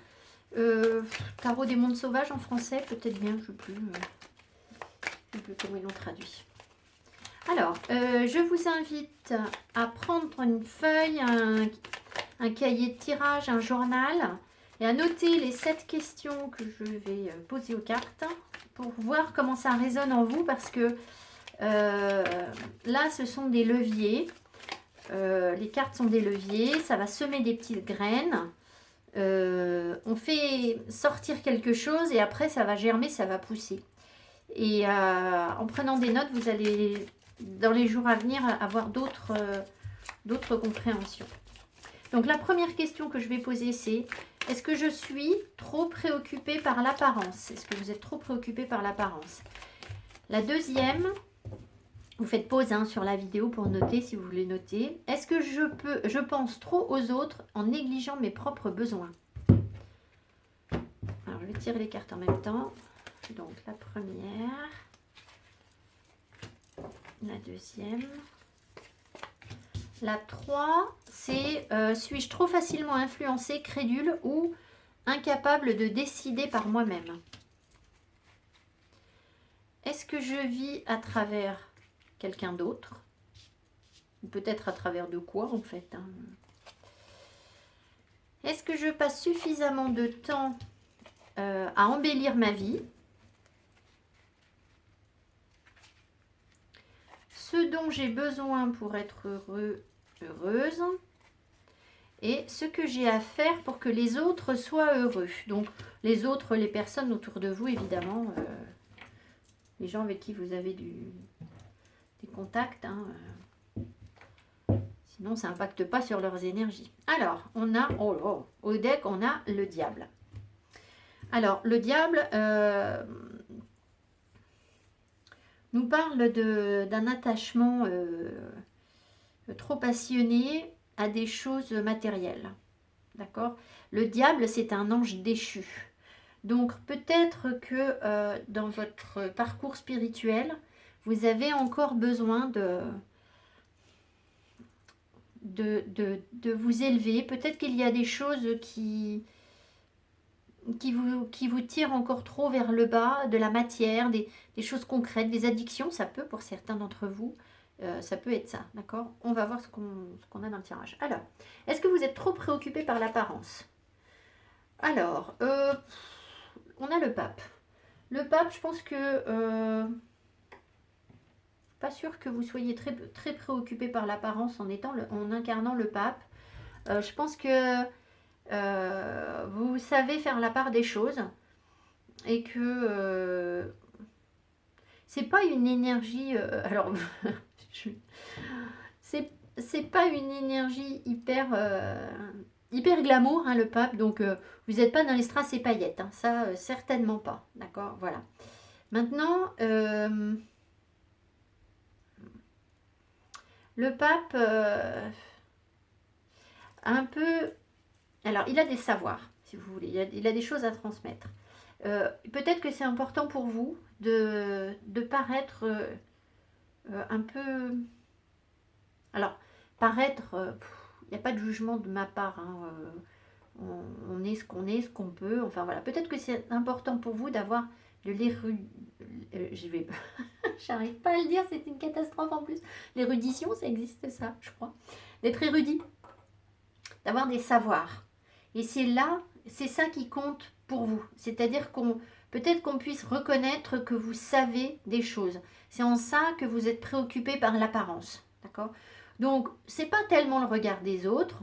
Tarot des mondes sauvages en français, peut-être bien, je ne sais plus comment ils l'ont traduit. Alors, je vous invite à prendre une feuille, un cahier de tirage, un journal, et à noter les 7 questions que je vais poser aux cartes pour voir comment ça résonne en vous, parce que là, ce sont des leviers. Les cartes sont des leviers, ça va semer des petites graines. On fait sortir quelque chose et après, ça va germer, ça va pousser. Et en prenant des notes, vous allez, dans les jours à venir, avoir d'autres compréhensions. Donc la première question que je vais poser, c'est: est-ce que je suis trop préoccupée par l'apparence? Est-ce que vous êtes trop préoccupé par l'apparence? La deuxième, vous faites pause sur la vidéo pour noter si vous voulez noter. Est-ce que je pense trop aux autres en négligeant mes propres besoins? Alors je vais tirer les cartes en même temps. Donc la première, la deuxième. La 3, c'est suis-je trop facilement influencée, crédule ou incapable de décider par moi-même? Est-ce que je vis à travers quelqu'un d'autre? Ou peut-être à travers de quoi en fait, hein? Est-ce que je passe suffisamment de temps à embellir ma vie? Ce dont j'ai besoin pour être heureux, heureuse, et ce que j'ai à faire pour que les autres soient heureux. Donc les autres, les personnes autour de vous, évidemment, les gens avec qui vous avez des contacts, hein, sinon ça n'impacte pas sur leurs énergies. Alors, on a, au deck, on a le diable. Alors, le diable nous parle d'un attachement trop passionné à des choses matérielles. D'accord? Le diable, c'est un ange déchu. Donc, peut-être que dans votre parcours spirituel, vous avez encore besoin de vous élever. Peut-être qu'il y a des choses qui vous tirent encore trop vers le bas, de la matière, des choses concrètes, des addictions, ça peut pour certains d'entre vous. Ça peut être ça, d'accord? On va voir ce qu'on a dans le tirage. Alors, est-ce que vous êtes trop préoccupé par l'apparence? Alors, on a le pape. Le pape, je pense que... pas sûr que vous soyez très, très préoccupé par l'apparence en incarnant le pape. Je pense que vous savez faire la part des choses et que c'est pas une énergie... alors, c'est pas une énergie hyper glamour, hein, le pape, donc vous n'êtes pas dans les strass et paillettes, hein, ça certainement pas, d'accord, voilà. Maintenant, le pape un peu, alors il a des savoirs, si vous voulez, il a des choses à transmettre. Peut-être que c'est important pour vous de paraître un peu... Alors, paraître, il n'y a pas de jugement de ma part, hein, on est ce qu'on peut, enfin voilà. Peut-être que c'est important pour vous d'avoir de l'érudit... j'y vais J'arrive pas à le dire, c'est une catastrophe en plus. L'érudition, ça existe ça, je crois. D'être érudit, d'avoir des savoirs. Et c'est là, c'est ça qui compte pour vous. C'est-à-dire peut-être qu'on puisse reconnaître que vous savez des choses. C'est en ça que vous êtes préoccupé par l'apparence. D'accord? Donc, c'est pas tellement le regard des autres,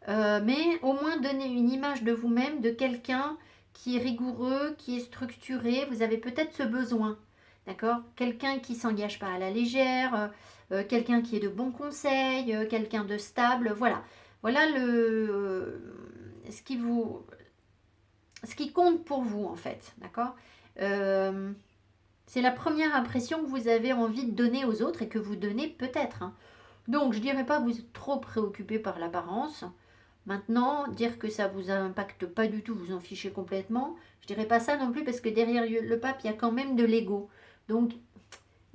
mais au moins donner une image de vous-même, de quelqu'un qui est rigoureux, qui est structuré. Vous avez peut-être ce besoin. D'accord? Quelqu'un qui s'engage pas à la légère, quelqu'un qui est de bons conseils, quelqu'un de stable. Voilà. Voilà ce qui compte pour vous en fait, d'accord. C'est la première impression que vous avez envie de donner aux autres et que vous donnez peut-être, hein. Donc je dirais pas que vous êtes trop préoccupé par l'apparence. Maintenant, dire que ça vous impacte pas du tout, vous en fichez complètement, je dirais pas ça non plus parce que derrière le pape, il y a quand même de l'ego. Donc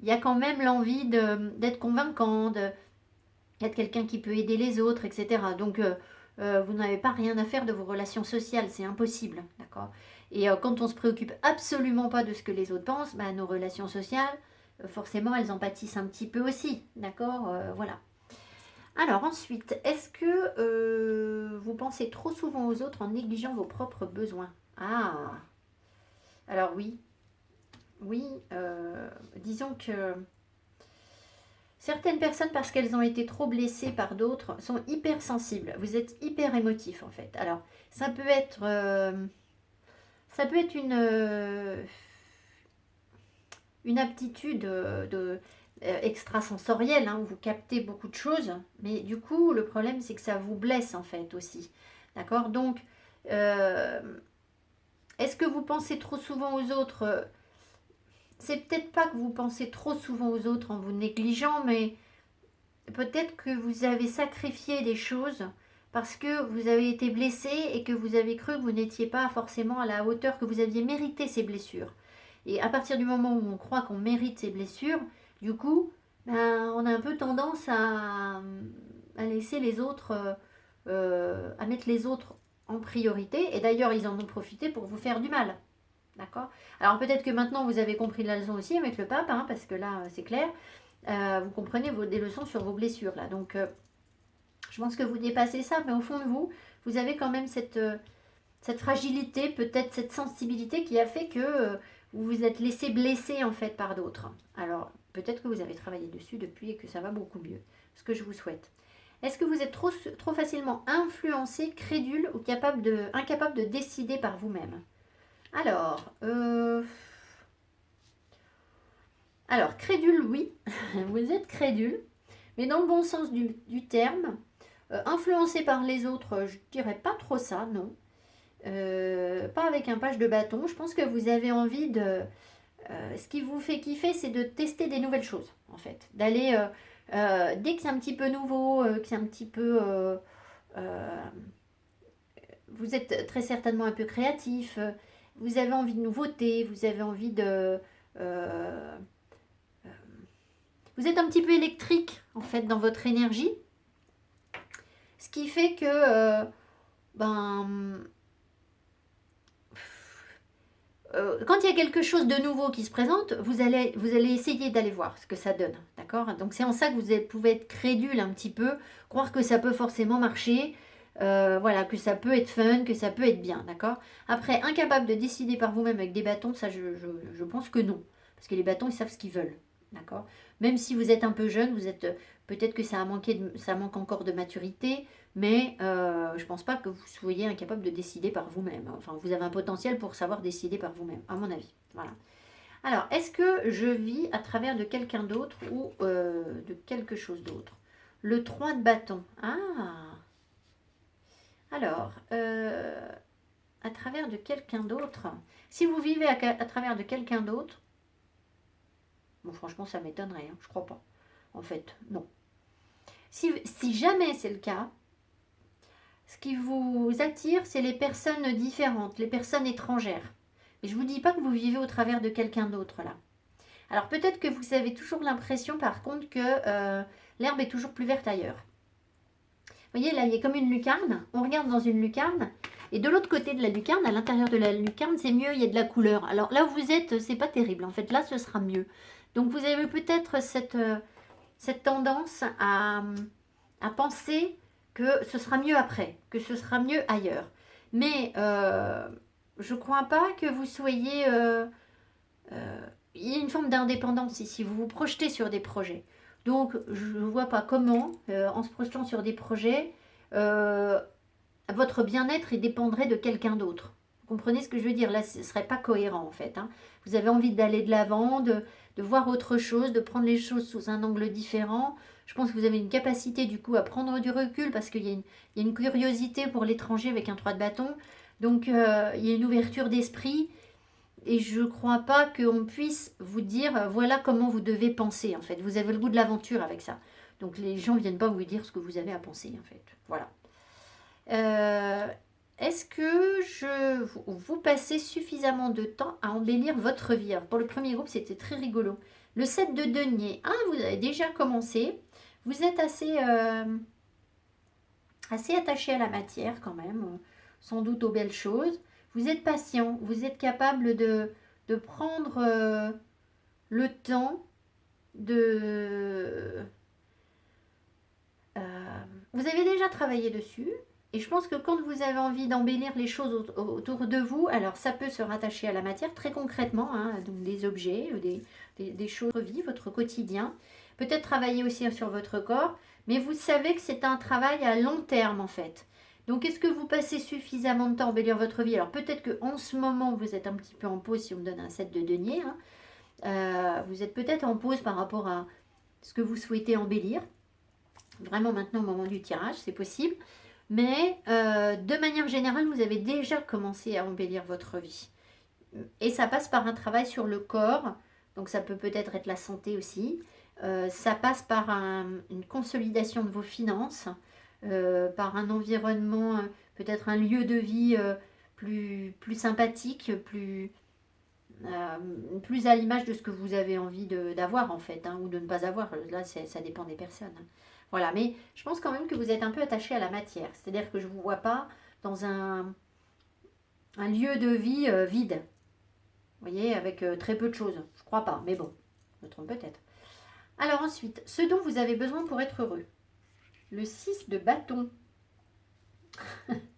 il y a quand même l'envie d'être convaincant, d'être quelqu'un qui peut aider les autres, etc. Donc vous n'avez pas rien à faire de vos relations sociales, c'est impossible, d'accord. Et quand on se préoccupe absolument pas de ce que les autres pensent, bah, nos relations sociales, forcément, elles en pâtissent un petit peu aussi, d'accord. Voilà. Alors ensuite, est-ce que vous pensez trop souvent aux autres en négligeant vos propres besoins? Ah, alors oui, oui, disons que certaines personnes, parce qu'elles ont été trop blessées par d'autres, sont hypersensibles. Vous êtes hyper émotif en fait. Alors, ça peut être une aptitude extrasensorielle, hein, où vous captez beaucoup de choses, mais du coup, le problème, c'est que ça vous blesse en fait aussi. D'accord? Donc, euh, est-ce que vous pensez trop souvent aux autres? C'est peut-être pas que vous pensez trop souvent aux autres en vous négligeant, mais peut-être que vous avez sacrifié des choses parce que vous avez été blessé et que vous avez cru que vous n'étiez pas forcément à la hauteur, que vous aviez mérité ces blessures. Et à partir du moment où on croit qu'on mérite ces blessures, du coup, ben, on a un peu tendance à laisser les autres, à mettre les autres en priorité. Et d'ailleurs, ils en ont profité pour vous faire du mal. D'accord? Alors peut-être que maintenant vous avez compris la leçon aussi avec le pape, hein, parce que là, c'est clair. Vous comprenez des leçons sur vos blessures là. Donc je pense que vous dépassez ça, mais au fond de vous, vous avez quand même cette fragilité, peut-être cette sensibilité qui a fait que vous vous êtes laissé blesser en fait par d'autres. Alors peut-être que vous avez travaillé dessus depuis et que ça va beaucoup mieux. Ce que je vous souhaite. Est-ce que vous êtes trop facilement influencé, crédule ou incapable de décider par vous-même? Alors, crédule, oui, vous êtes crédule, mais dans le bon sens du terme. Influencé par les autres, je dirais pas trop ça, non. Pas avec un page de bâton. Je pense que vous avez envie de... ce qui vous fait kiffer, c'est de tester des nouvelles choses, en fait. D'aller... dès que c'est un petit peu nouveau, que c'est un petit peu... vous êtes très certainement un peu créatif. Vous avez envie de nouveautés, vous avez envie de... vous êtes un petit peu électrique, en fait, dans votre énergie. Ce qui fait que... quand il y a quelque chose de nouveau qui se présente, vous allez essayer d'aller voir ce que ça donne, d'accord? Donc c'est en ça que vous pouvez être crédule un petit peu, croire que ça peut forcément marcher, voilà, que ça peut être fun, que ça peut être bien, d'accord? Après, incapable de décider par vous-même avec des bâtons, ça je pense que non, parce que les bâtons ils savent ce qu'ils veulent, d'accord? Même si vous êtes un peu jeune, peut-être que ça manque encore de maturité, mais je pense pas que vous soyez incapable de décider par vous-même. Enfin, vous avez un potentiel pour savoir décider par vous-même, à mon avis. Voilà. Alors, est-ce que je vis à travers de quelqu'un d'autre ou de quelque chose d'autre? Le 3 de bâton. Ah. Alors, à travers de quelqu'un d'autre. Si vous vivez à travers de quelqu'un d'autre, bon, franchement, ça m'étonnerait. Hein, je crois pas. En fait, non. Si jamais c'est le cas, ce qui vous attire, c'est les personnes différentes, les personnes étrangères. Et je ne vous dis pas que vous vivez au travers de quelqu'un d'autre là. Alors peut-être que vous avez toujours l'impression par contre que l'herbe est toujours plus verte ailleurs. Vous voyez là, il y a comme une lucarne. On regarde dans une lucarne. Et de l'autre côté de la lucarne, à l'intérieur de la lucarne, c'est mieux, il y a de la couleur. Alors là où vous êtes, c'est pas terrible. En fait, là, ce sera mieux. Donc vous avez peut-être cette tendance à penser que ce sera mieux après, que ce sera mieux ailleurs. Mais je ne crois pas que vous soyez... il y a une forme d'indépendance ici, vous vous projetez sur des projets. Donc je ne vois pas comment, en se projetant sur des projets, euh, votre bien-être dépendrait de quelqu'un d'autre. Vous comprenez ce que je veux dire? Là, ce ne serait pas cohérent en fait, hein. Vous avez envie d'aller de l'avant, de voir autre chose, de prendre les choses sous un angle différent. Je pense que vous avez une capacité du coup à prendre du recul parce qu'il y a une curiosité pour l'étranger avec un 3 de bâton. Donc il y a une ouverture d'esprit et je ne crois pas qu'on puisse vous dire voilà comment vous devez penser en fait. Vous avez le goût de l'aventure avec ça. Donc les gens ne viennent pas vous dire ce que vous avez à penser en fait. Voilà. Euh, Est-ce que vous passez suffisamment de temps à embellir votre vie? Alors, pour le premier groupe, c'était très rigolo. Le 7 de denier. Ah, vous avez déjà commencé. Vous êtes assez attaché à la matière quand même, sans doute aux belles choses. Vous êtes patient. Vous êtes capable de prendre le temps de... vous avez déjà travaillé dessus. Et je pense que quand vous avez envie d'embellir les choses autour de vous, alors ça peut se rattacher à la matière très concrètement, hein, donc des objets, des choses de votre vie, votre quotidien. Peut-être travailler aussi sur votre corps, mais vous savez que c'est un travail à long terme en fait. Donc est-ce que vous passez suffisamment de temps à embellir votre vie? Alors peut-être qu'en ce moment vous êtes un petit peu en pause si on me donne un 7 de denier, hein. Vous êtes peut-être en pause par rapport à ce que vous souhaitez embellir. Vraiment maintenant au moment du tirage, c'est possible. Mais de manière générale, vous avez déjà commencé à embellir votre vie. Et ça passe par un travail sur le corps, donc ça peut peut-être être la santé aussi. Ça passe par une consolidation de vos finances, par un environnement, peut-être un lieu de vie plus sympathique, plus à l'image de ce que vous avez envie d'avoir en fait, hein, ou de ne pas avoir. Là, ça dépend des personnes, hein. Voilà, mais je pense quand même que vous êtes un peu attaché à la matière. C'est-à-dire que je ne vous vois pas dans un lieu de vie vide. Vous voyez, avec très peu de choses. Je crois pas, mais bon, je me trompe peut-être. Alors ensuite, ce dont vous avez besoin pour être heureux. Le 6 de bâton.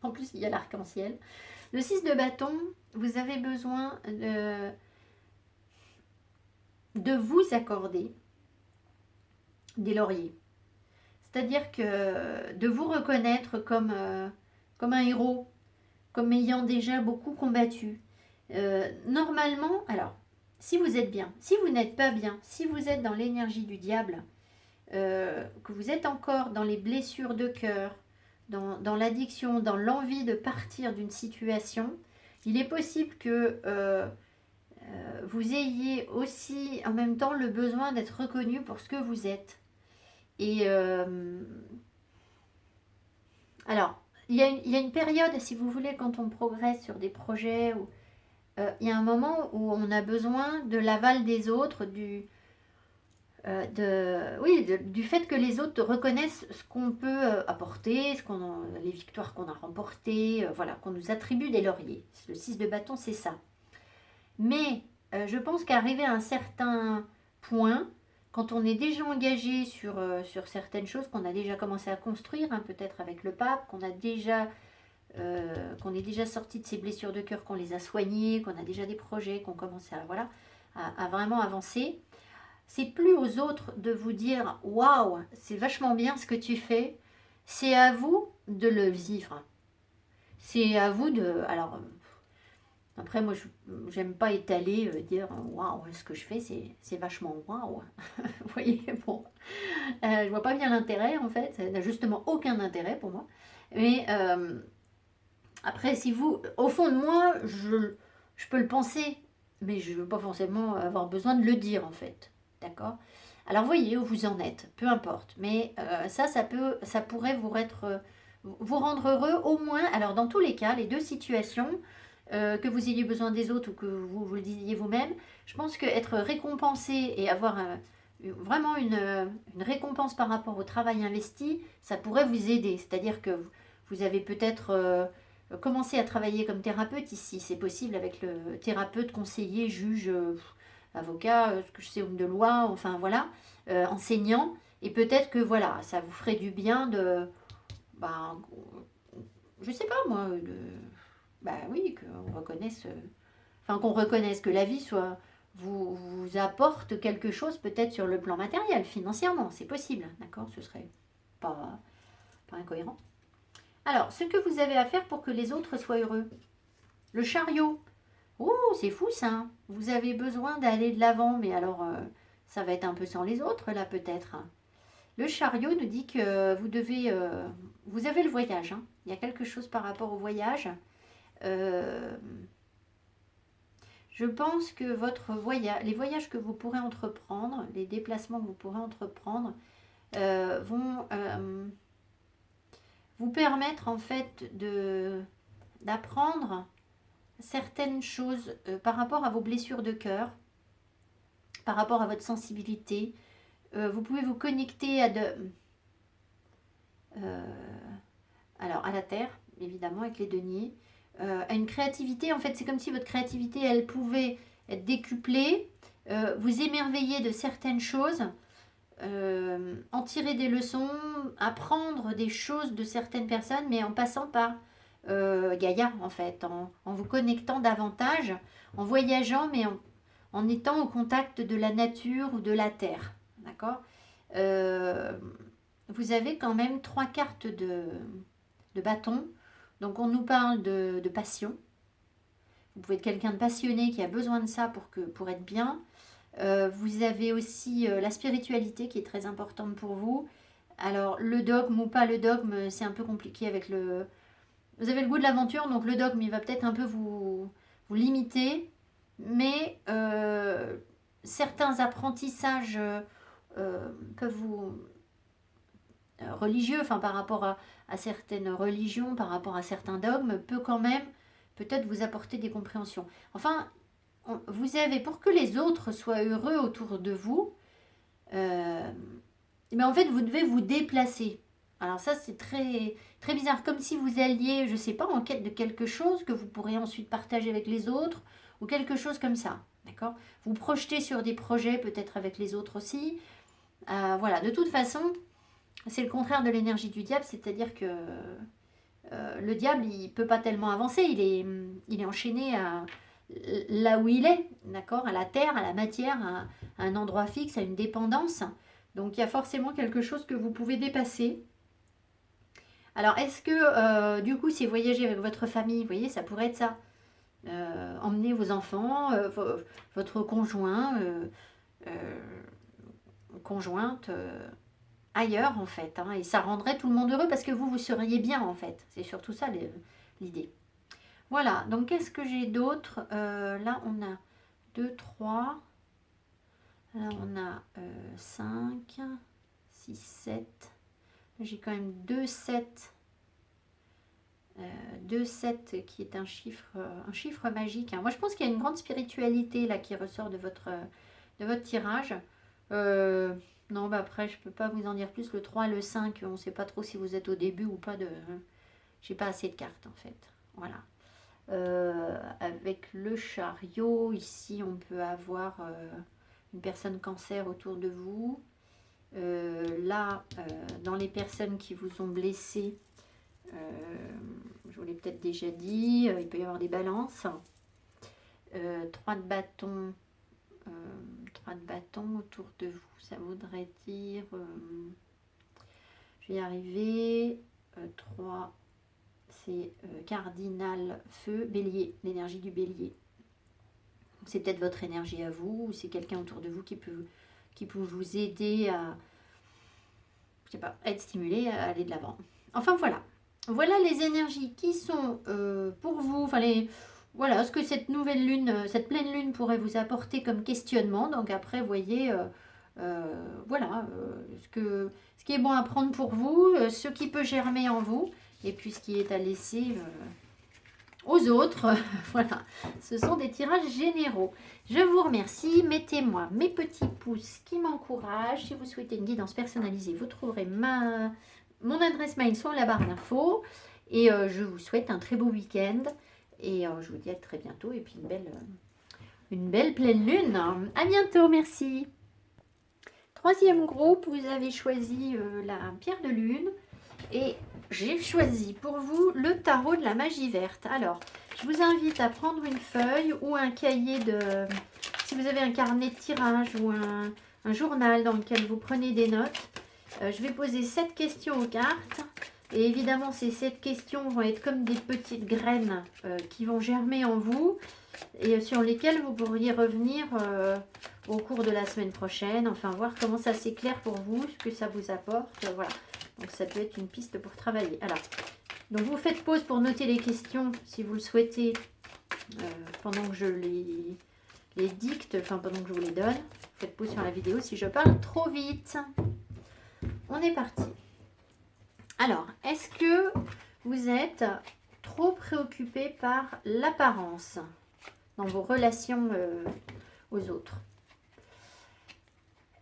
En plus, il y a l'arc-en-ciel. Le 6 de bâton, vous avez besoin de vous accorder des lauriers. C'est-à-dire que de vous reconnaître comme un héros, comme ayant déjà beaucoup combattu. Normalement, alors, si vous êtes bien, si vous n'êtes pas bien, si vous êtes dans l'énergie du diable, que vous êtes encore dans les blessures de cœur, dans l'addiction, dans l'envie de partir d'une situation, il est possible que vous ayez aussi en même temps le besoin d'être reconnu pour ce que vous êtes. Et alors, il y a une période, si vous voulez, quand on progresse sur des projets, où, il y a un moment où on a besoin de l'aval des autres, du fait que les autres reconnaissent ce qu'on peut apporter, les victoires qu'on a remportées, voilà, qu'on nous attribue des lauriers. Le 6 de bâton, c'est ça. Mais je pense qu'arrivé à un certain point, quand on est déjà engagé sur certaines choses, qu'on a déjà commencé à construire, hein, peut-être avec le pape, qu'on est déjà sorti de ces blessures de cœur, qu'on les a soignées, qu'on a déjà des projets, qu'on commence à vraiment avancer, c'est plus aux autres de vous dire waouh, c'est vachement bien ce que tu fais, c'est à vous de le vivre. C'est à vous de. Alors, après, moi, je j'aime pas étaler, dire waouh, ce que je fais, c'est vachement waouh. Vous voyez, bon, je vois pas bien l'intérêt en fait, ça n'a justement aucun intérêt pour moi. Mais après, si vous, au fond de moi, je peux le penser, mais je ne veux pas forcément avoir besoin de le dire en fait. D'accord? Alors, voyez où vous en êtes, peu importe. Mais ça pourrait vous rendre heureux au moins. Alors, dans tous les cas, les deux situations, que vous ayez besoin des autres ou que vous le disiez vous-même, je pense qu'être récompensé et avoir vraiment une récompense par rapport au travail investi, ça pourrait vous aider. C'est-à-dire que vous avez peut-être commencé à travailler comme thérapeute ici. C'est possible avec le thérapeute, conseiller, juge, avocat, ce que je sais, homme de loi, enfin voilà, enseignant. Et peut-être que voilà, ça vous ferait du bien de, bah, je sais pas moi, bah oui, qu'on reconnaisse que la vie vous apporte quelque chose peut-être sur le plan matériel, financièrement, c'est possible, d'accord? Ce serait pas, pas incohérent. Alors, ce que vous avez à faire pour que les autres soient heureux. Le chariot. Oh, c'est fou ça. Vous avez besoin d'aller de l'avant, mais alors ça va être un peu sans les autres là peut-être. Le chariot nous dit que vous devez... vous avez le voyage. Hein. Il y a quelque chose par rapport au voyage. Euh, je pense que les voyages que vous pourrez entreprendre, les déplacements que vous pourrez entreprendre, vont vous permettre en fait d'apprendre certaines choses par rapport à vos blessures de cœur, par rapport à votre sensibilité. Vous pouvez vous connecter alors à la terre, évidemment, avec les deniers, à une créativité. En fait, c'est comme si votre créativité, elle pouvait être décuplée, vous émerveiller de certaines choses, en tirer des leçons, apprendre des choses de certaines personnes, mais en passant par Gaïa, en fait, en vous connectant davantage, en voyageant, mais en étant au contact de la nature ou de la terre. D'accord. Euh, Vous avez quand même 3 cartes de bâton. Donc on nous parle de passion. Vous pouvez être quelqu'un de passionné qui a besoin de ça pour être bien. Vous avez aussi la spiritualité qui est très importante pour vous. Alors le dogme ou pas le dogme, c'est un peu compliqué avec le... Vous avez le goût de l'aventure, donc le dogme, il va peut-être un peu vous limiter. Mais certains apprentissages peuvent vous... religieux, enfin par rapport à certaines religions, par rapport à certains dogmes, peut quand même peut-être vous apporter des compréhensions. Enfin, vous avez, pour que les autres soient heureux autour de vous, mais en fait, vous devez vous déplacer. Alors ça, c'est très, très bizarre, comme si vous alliez, je ne sais pas, en quête de quelque chose que vous pourrez ensuite partager avec les autres, ou quelque chose comme ça, d'accord? Vous projetez sur des projets, peut-être avec les autres aussi. Voilà, de toute façon, c'est le contraire de l'énergie du diable, c'est-à-dire que le diable, il ne peut pas tellement avancer, il est enchaîné là où il est, d'accord, à la terre, à la matière, à un endroit fixe, à une dépendance. Donc il y a forcément quelque chose que vous pouvez dépasser. Alors est-ce que du coup c'est voyager avec votre famille, vous voyez, ça pourrait être ça. Emmener vos enfants, votre conjoint, euh, conjointe ailleurs en fait. Hein, et ça rendrait tout le monde heureux parce que vous seriez bien en fait. C'est surtout ça l'idée. Voilà, donc qu'est-ce que j'ai d'autre. Là on a 2, 3. Là, on a 5, 6, 7. J'ai quand même 2, 7. 2, 7 qui est un chiffre magique. Hein. Moi, je pense qu'il y a une grande spiritualité là qui ressort de votre tirage. Non, bah après, je ne peux pas vous en dire plus. Le 3, le 5, on ne sait pas trop si vous êtes au début ou pas de... J'ai pas assez de cartes en fait. Voilà. Avec le chariot, ici, on peut avoir... une personne cancer autour de vous. Là, dans les personnes qui vous ont blessé, je vous l'ai peut-être déjà dit, il peut y avoir des balances. 3 de bâton, 3 de bâton autour de vous, ça voudrait dire, je vais y arriver, 3, c'est cardinal feu, bélier, l'énergie du bélier. C'est peut-être votre énergie à vous, ou c'est quelqu'un autour de vous qui peut vous aider à, je sais pas, à être stimulé, à aller de l'avant. Enfin voilà. Voilà les énergies qui sont pour vous, enfin voilà ce que cette nouvelle lune, cette pleine lune pourrait vous apporter comme questionnement. Donc après, vous voyez, voilà, ce qui est bon à prendre pour vous, ce qui peut germer en vous, et puis ce qui est à laisser aux autres. Voilà, ce sont des tirages généraux. Je vous remercie. Mettez-moi mes petits pouces qui m'encouragent. Si vous souhaitez une guidance personnalisée, vous trouverez mon adresse mail sur la barre d'infos. Et je vous souhaite un très beau week-end. Et je vous dis à très bientôt. Et puis une belle pleine lune. À bientôt, merci. Troisième groupe, vous avez choisi la pierre de lune. Et j'ai choisi pour vous le tarot de la magie verte. Alors, je vous invite à prendre une feuille ou un cahier de... Si vous avez un carnet de tirage ou un journal dans lequel vous prenez des notes, je vais poser 7 questions aux cartes. Et évidemment, ces 7 questions vont être comme des petites graines qui vont germer en vous et sur lesquelles vous pourriez revenir au cours de la semaine prochaine. Enfin, voir comment ça s'éclaire pour vous, ce que ça vous apporte. Voilà. Donc, ça peut être une piste pour travailler. Alors, donc vous faites pause pour noter les questions si vous le souhaitez pendant que je les dicte, enfin pendant que je vous les donne. Faites pause sur la vidéo si je parle trop vite. On est parti. Alors, est-ce que vous êtes trop préoccupé par l'apparence dans vos relations aux autres?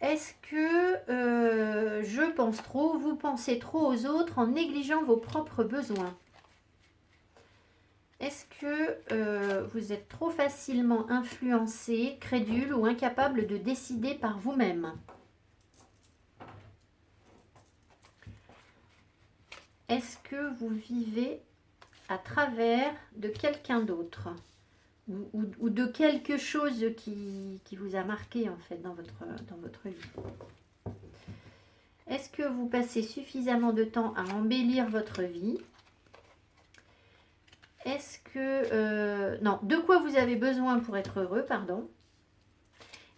Est-ce que je pense trop, vous pensez trop aux autres en négligeant vos propres besoins? Est-ce que vous êtes trop facilement influencé, crédule ou incapable de décider par vous-même? Est-ce que vous vivez à travers de quelqu'un d'autre ou de quelque chose qui vous a marqué en fait dans votre vie? Est-ce que vous passez suffisamment de temps à embellir votre vie? Est-ce que... non, de quoi vous avez besoin pour être heureux, pardon?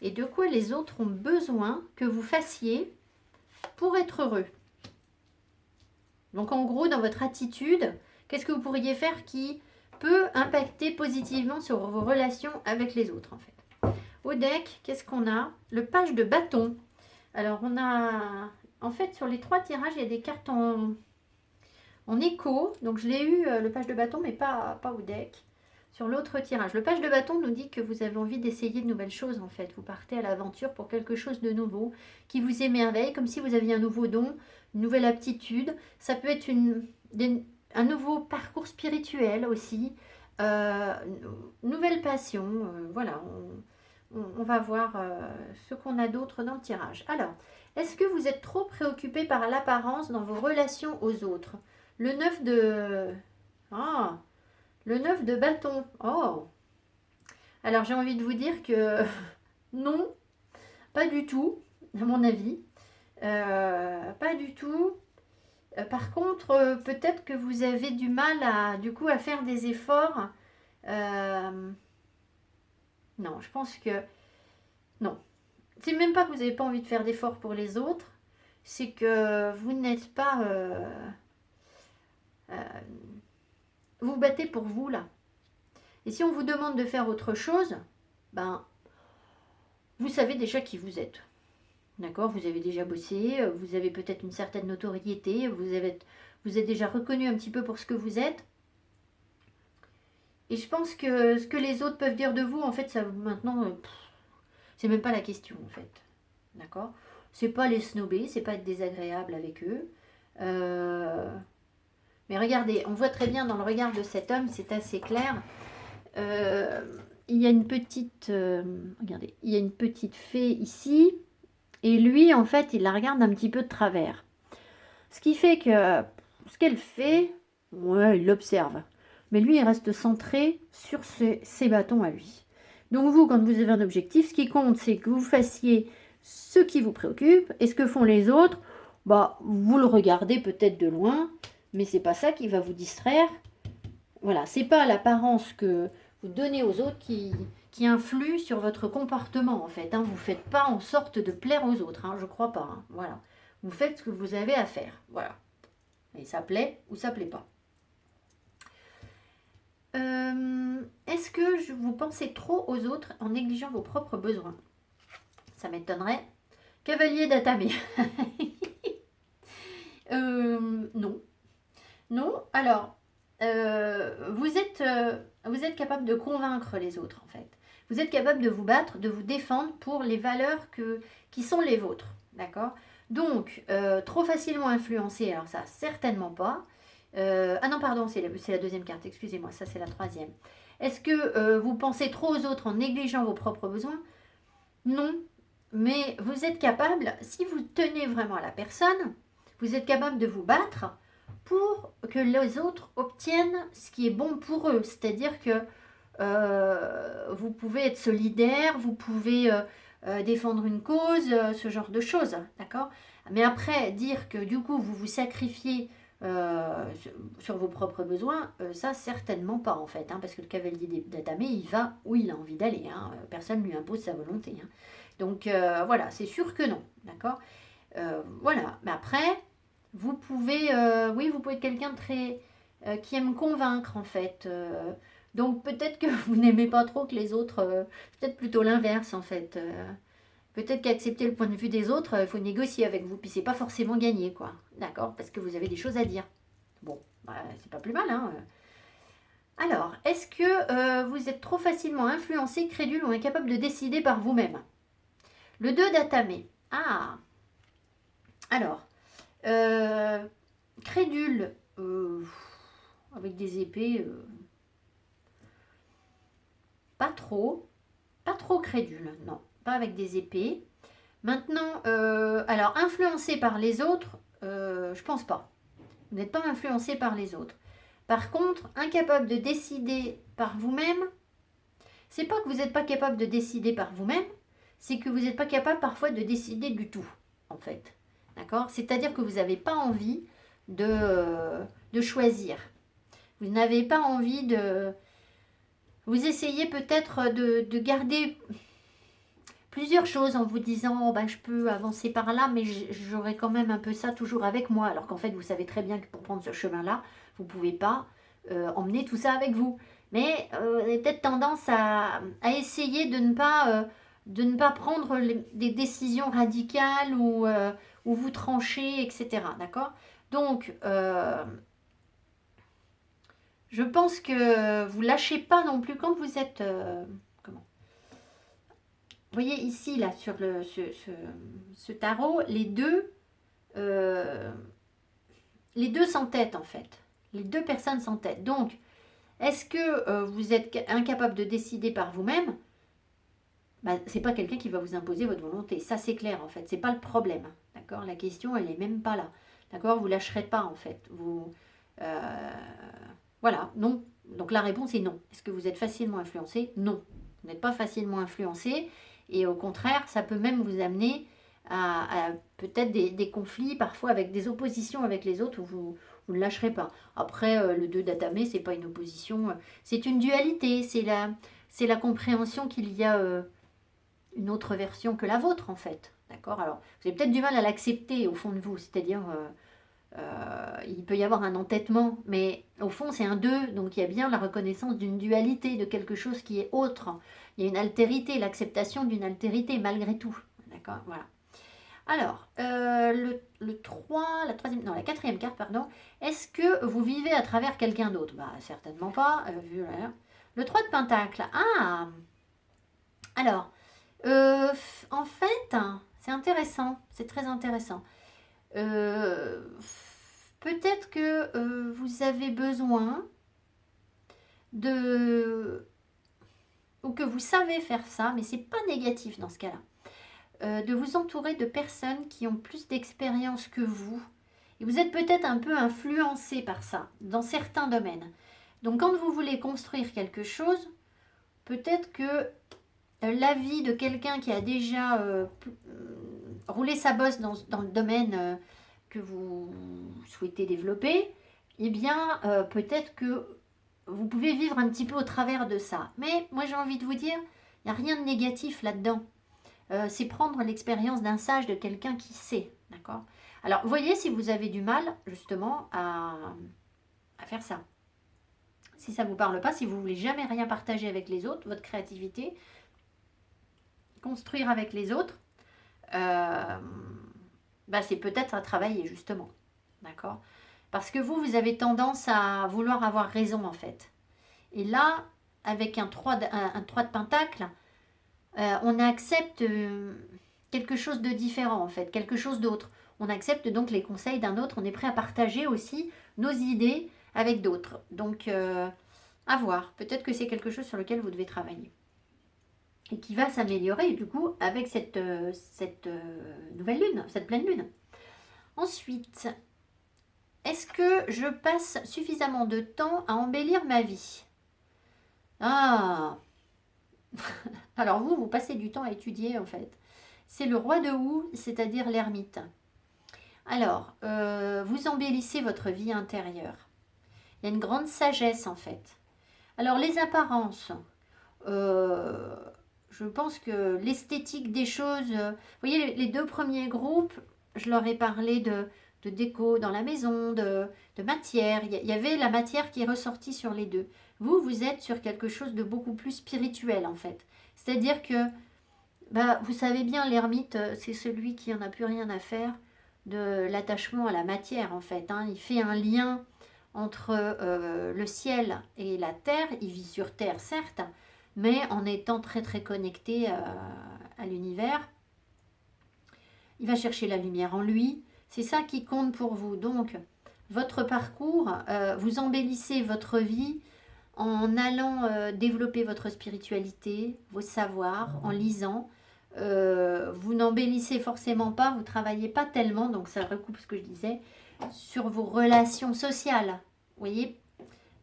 Et de quoi les autres ont besoin que vous fassiez pour être heureux? Donc en gros, dans votre attitude, qu'est-ce que vous pourriez faire qui peut impacter positivement sur vos relations avec les autres en fait? Au deck, qu'est-ce qu'on a? Le page de bâton. Alors on a... En fait, sur les 3 tirages, il y a des cartes en écho. Donc je l'ai eu, le page de bâton, mais pas au deck. Sur l'autre tirage. Le page de bâton nous dit que vous avez envie d'essayer de nouvelles choses en fait. Vous partez à l'aventure pour quelque chose de nouveau qui vous émerveille, comme si vous aviez un nouveau don, une nouvelle aptitude. Ça peut être un nouveau parcours spirituel aussi, nouvelle passion. Voilà, on va voir ce qu'on a d'autre dans le tirage. Alors, est-ce que vous êtes trop préoccupé par l'apparence dans vos relations aux autres? Le 9 de... Ah, le 9 de bâton. Oh. Alors, j'ai envie de vous dire que non, pas du tout, à mon avis. Pas du tout. Par contre, peut-être que vous avez du mal à faire des efforts. Non, je pense que... Non. C'est même pas que vous n'avez pas envie de faire d'efforts pour les autres. C'est que vous n'êtes pas... vous vous battez pour vous, là. Et si on vous demande de faire autre chose, ben, vous savez déjà qui vous êtes. D'accord? Vous avez déjà bossé, vous avez peut-être une certaine notoriété, vous êtes déjà reconnu un petit peu pour ce que vous êtes. Et je pense que ce que les autres peuvent dire de vous, en fait, ça maintenant, c'est même pas la question, en fait. D'accord? C'est pas les snober, c'est pas être désagréable avec eux. Mais regardez, on voit très bien dans le regard de cet homme, c'est assez clair. Il y a une petite... regardez, il y a une petite fée ici. Et lui, en fait, il la regarde un petit peu de travers. Ce qui fait que ce qu'elle fait, ouais, il l'observe. Mais lui, il reste centré sur ses bâtons à lui. Donc vous, quand vous avez un objectif, ce qui compte, c'est que vous fassiez ce qui vous préoccupe. Et ce que font les autres, bah, vous le regardez peut-être de loin, mais c'est pas ça qui va vous distraire. Voilà, c'est pas l'apparence que vous donnez aux autres qui influe sur votre comportement en fait. Hein. Vous ne faites pas en sorte de plaire aux autres, hein, je crois pas. Hein. Voilà. Vous faites ce que vous avez à faire. Voilà. Et ça plaît ou ça plaît pas. Est-ce que vous pensez trop aux autres en négligeant vos propres besoins? Ça m'étonnerait. Cavalier d'Atamé. Non. Non. Alors, vous êtes capable de convaincre les autres en fait. Vous êtes capable de vous battre, de vous défendre pour les valeurs qui sont les vôtres. D'accord? Donc, trop facilement influencé, alors ça, certainement pas. Ah non, pardon, c'est la deuxième carte, excusez-moi, ça c'est la troisième. Est-ce que vous pensez trop aux autres en négligeant vos propres besoins? Non, mais vous êtes capable, si vous tenez vraiment à la personne, vous êtes capable de vous battre pour que les autres obtiennent ce qui est bon pour eux. C'est-à-dire que vous pouvez être solidaire, vous pouvez défendre une cause, ce genre de choses, d'accord? Mais après, dire que du coup, vous vous sacrifiez sur vos propres besoins, ça, certainement pas, en fait, hein, parce que le cavalier d'Atamé, il va où il a envie d'aller, hein, personne ne lui impose sa volonté. Hein. Donc, voilà, c'est sûr que non, d'accord? Voilà, mais après, vous pouvez, oui, vous pouvez être quelqu'un de très qui aime convaincre en fait. Donc peut-être que vous n'aimez pas trop que les autres, peut-être plutôt l'inverse en fait. Peut-être qu'accepter le point de vue des autres, il faut négocier avec vous, puis c'est pas forcément gagné quoi. D'accord? Parce que vous avez des choses à dire. Bon, bah, c'est pas plus mal, hein. Alors, est-ce que vous êtes trop facilement influencé, crédule ou incapable de décider par vous-même? Le 2 d'Atamé. Ah, alors, euh, crédule, avec des épées, pas trop. Pas trop crédule, non. Pas avec des épées. Maintenant, alors, influencé par les autres, je pense pas. Vous n'êtes pas influencé par les autres. Par contre, incapable de décider par vous-même, c'est pas que vous n'êtes pas capable de décider par vous-même, c'est que vous n'êtes pas capable parfois de décider du tout, en fait. D'accord? C'est-à-dire que vous n'avez pas envie de choisir. Vous n'avez pas envie de... Vous essayez peut-être de garder plusieurs choses en vous disant oh, ben, je peux avancer par là, mais j'aurai quand même un peu ça toujours avec moi. Alors qu'en fait, vous savez très bien que pour prendre ce chemin-là, vous ne pouvez pas emmener tout ça avec vous. Mais vous avez peut-être tendance à essayer de ne pas prendre des décisions radicales ou vous trancher, etc. D'accord? Donc, je pense que vous lâchez pas non plus quand vous êtes... comment vous voyez ici, là, sur ce tarot, euh, les deux s'entêtent en fait. Les deux personnes s'entêtent. Donc, est-ce que vous êtes incapable de décider par vous-même? Ben, c'est pas quelqu'un qui va vous imposer votre volonté. Ça, c'est clair en fait. C'est pas le problème. D'accord? La question, elle est même pas là. D'accord? Vous lâcherez pas en fait. Voilà, non. Donc la réponse est non. Est-ce que vous êtes facilement influencé? Non. Vous n'êtes pas facilement influencé. Et au contraire, ça peut même vous amener à peut-être des conflits, parfois avec des oppositions avec les autres où vous ne lâcherez pas. Après, le 2 d'Atamé, c'est pas une opposition, c'est une dualité, c'est la compréhension qu'il y a une autre version que la vôtre, en fait. D'accord? Alors, vous avez peut-être du mal à l'accepter au fond de vous, c'est-à-dire, il peut y avoir un entêtement, mais au fond, c'est un 2, donc il y a bien la reconnaissance d'une dualité, de quelque chose qui est autre. Il y a une altérité, l'acceptation d'une altérité, malgré tout. D'accord? Voilà. Alors, le 3, non, la quatrième carte, pardon. Est-ce que vous vivez à travers quelqu'un d'autre? Bah, certainement pas, vu là. Le 3 de Pentacle. Ah! Alors, en fait, c'est intéressant, c'est très intéressant. Euh, Peut-être que vous avez besoin de... ou que vous savez faire ça, mais c'est pas négatif dans ce cas-là. De vous entourer de personnes qui ont plus d'expérience que vous. Et vous êtes peut-être un peu influencé par ça, dans certains domaines. Donc quand vous voulez construire quelque chose, peut-être que l'avis de quelqu'un qui a déjà roulé sa bosse dans le domaine que vous souhaitez développer, eh bien, peut-être que vous pouvez vivre un petit peu au travers de ça. Mais moi, j'ai envie de vous dire, il n'y a rien de négatif là-dedans. C'est prendre l'expérience d'un sage, de quelqu'un qui sait. D'accord? Alors, voyez si vous avez du mal, justement, à faire ça. Si ça ne vous parle pas, si vous voulez jamais rien partager avec les autres, votre créativité, construire avec les autres, bah, c'est peut-être à travailler, justement. D'accord? Parce que vous avez tendance à vouloir avoir raison, en fait. Et là, avec un 3 de pentacle, on accepte quelque chose de différent, en fait, quelque chose d'autre. On accepte donc les conseils d'un autre, on est prêt à partager aussi nos idées avec d'autres. Donc, à voir. Peut-être que c'est quelque chose sur lequel vous devez travailler. Et qui va s'améliorer, du coup, avec cette nouvelle lune, cette pleine lune. Ensuite, est-ce que je passe suffisamment de temps à embellir ma vie? Ah. Alors vous passez du temps à étudier, en fait. C'est le roi de Houx, c'est-à-dire l'ermite. Alors, vous embellissez votre vie intérieure. Il y a une grande sagesse, en fait. Alors, les apparences, je pense que l'esthétique des choses... vous voyez, les deux premiers groupes, je leur ai parlé de déco dans la maison, de matière. Il y avait la matière qui est ressortie sur les deux. Vous êtes sur quelque chose de beaucoup plus spirituel, en fait. C'est-à-dire que, bah, vous savez bien, l'ermite, c'est celui qui n'en a plus rien à faire de l'attachement à la matière, en fait. Hein. Il fait un lien entre le ciel et la terre. Il vit sur terre, certes, mais en étant très très connecté à l'univers. Il va chercher la lumière en lui. C'est ça qui compte pour vous. Donc, votre parcours, vous embellissez votre vie en allant développer votre spiritualité, vos savoirs, en lisant. Vous n'embellissez forcément pas, vous ne travaillez pas tellement, donc ça recoupe ce que je disais, sur vos relations sociales. Vous voyez,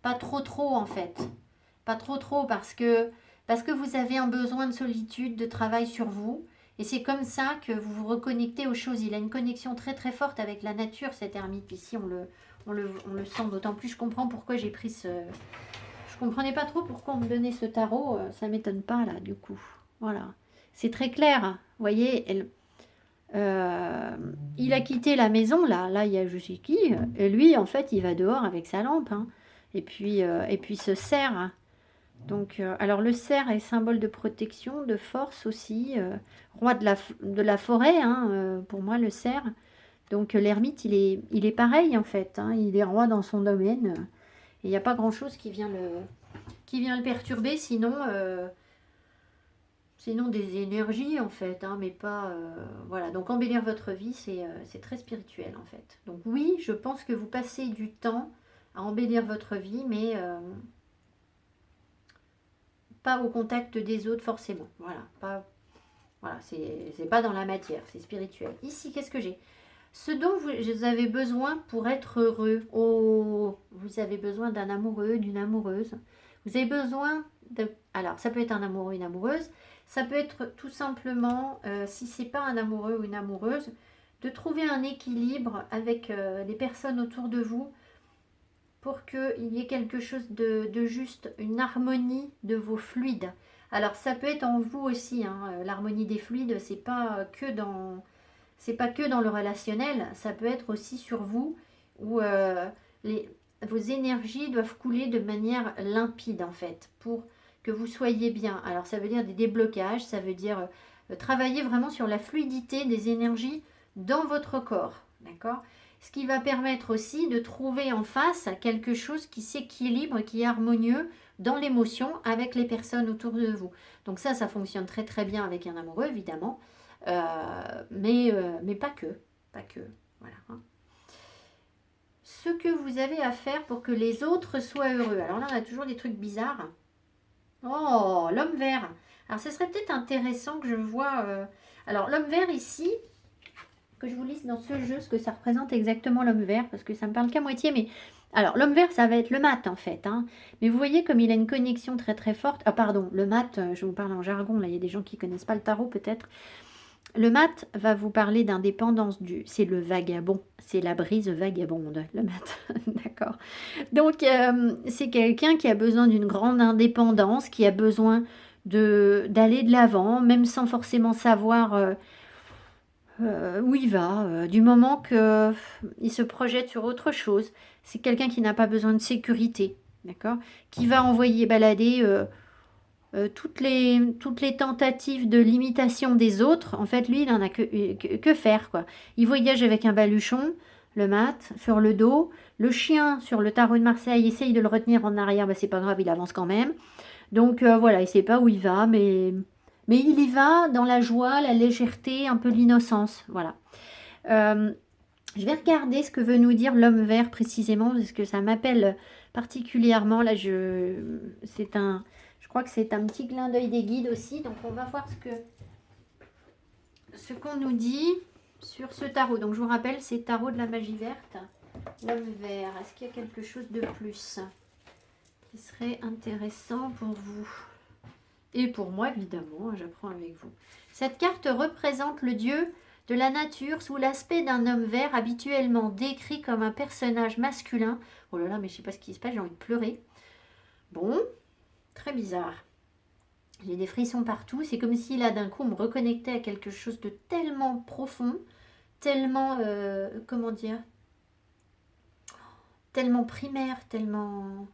pas trop en fait. Pas trop parce que vous avez un besoin de solitude, de travail sur vous. Et c'est comme ça que vous vous reconnectez aux choses. Il a une connexion très très forte avec la nature, cet ermite. Ici, on le sent d'autant plus. Je comprends pourquoi j'ai pris ce... Je comprenais pas trop pourquoi on me donnait ce tarot. Ça m'étonne pas là, du coup. Voilà. C'est très clair. Vous voyez, il a quitté la maison, là il y a je sais qui, et lui, en fait, il va dehors avec sa lampe, hein, et puis ce cerf. Hein. Donc, alors le cerf est symbole de protection, de force aussi, roi de la forêt, hein, pour moi, le cerf. Donc, l'ermite, il est pareil, en fait, hein, il est roi dans son domaine, et il n'y a pas grand-chose qui vient le perturber, sinon... Sinon des énergies en fait, hein, mais pas... voilà, donc embellir votre vie, c'est très spirituel en fait. Donc oui, je pense que vous passez du temps à embellir votre vie, mais pas au contact des autres forcément. Voilà, c'est pas dans la matière, c'est spirituel. Ici, qu'est-ce que j'ai? Ce dont vous avez besoin pour être heureux. Oh, vous avez besoin d'un amoureux, d'une amoureuse. Vous avez besoin de... Alors, ça peut être un amoureux, une amoureuse. Ça peut être tout simplement, si c'est pas un amoureux ou une amoureuse, de trouver un équilibre avec les personnes autour de vous pour qu'il y ait quelque chose de juste, une harmonie de vos fluides. Alors, ça peut être en vous aussi, hein, l'harmonie des fluides, c'est pas que dans le relationnel, ça peut être aussi sur vous où vos énergies doivent couler de manière limpide en fait pour que vous soyez bien. Alors ça veut dire des déblocages, ça veut dire travailler vraiment sur la fluidité des énergies dans votre corps, d'accord? Ce qui va permettre aussi de trouver en face quelque chose qui s'équilibre, qui est harmonieux dans l'émotion avec les personnes autour de vous. Donc ça fonctionne très très bien avec un amoureux évidemment, mais pas que, voilà. Hein. Ce que vous avez à faire pour que les autres soient heureux. Alors là, on a toujours des trucs bizarres. Oh, l'homme vert. Alors, ce serait peut-être intéressant que je vois... Alors, l'homme vert ici, que je vous lise dans ce jeu ce que ça représente exactement l'homme vert, parce que ça me parle qu'à moitié, mais... Alors, l'homme vert, ça va être le mat, en fait. Hein. Mais vous voyez comme il a une connexion très très forte. Ah, pardon, le mat, je vous parle en jargon, là, il y a des gens qui ne connaissent pas le tarot, peut-être. Le mat va vous parler d'indépendance, c'est le vagabond, c'est la brise vagabonde, le mat, d'accord. Donc, c'est quelqu'un qui a besoin d'une grande indépendance, qui a besoin d'aller de l'avant, même sans forcément savoir où il va, du moment qu'il se projette sur autre chose. C'est quelqu'un qui n'a pas besoin de sécurité, d'accord, qui va envoyer balader... toutes les tentatives de limitation des autres, en fait, lui, il n'en a que faire, quoi. Il voyage avec un baluchon, le mat, sur le dos. Le chien, sur le tarot de Marseille, essaye de le retenir en arrière, bah, c'est pas grave, il avance quand même. Donc, voilà, il sait pas où il va, mais il y va dans la joie, la légèreté, un peu l'innocence, voilà. Je vais regarder ce que veut nous dire l'homme vert précisément, parce que ça m'appelle particulièrement. Là, je crois que c'est un petit clin d'œil des guides aussi. Donc, on va voir ce qu'on nous dit sur ce tarot. Donc, je vous rappelle, c'est tarot de la magie verte. L'homme vert, est-ce qu'il y a quelque chose de plus qui serait intéressant pour vous? Et pour moi, évidemment, j'apprends avec vous. Cette carte représente le dieu de la nature sous l'aspect d'un homme vert habituellement décrit comme un personnage masculin. Oh là là, mais je sais pas ce qui se passe, j'ai envie de pleurer. Bon, très bizarre. J'ai des frissons partout. C'est comme si là, d'un coup, on me reconnectait à quelque chose de tellement profond, tellement, comment dire, tellement primaire, tellement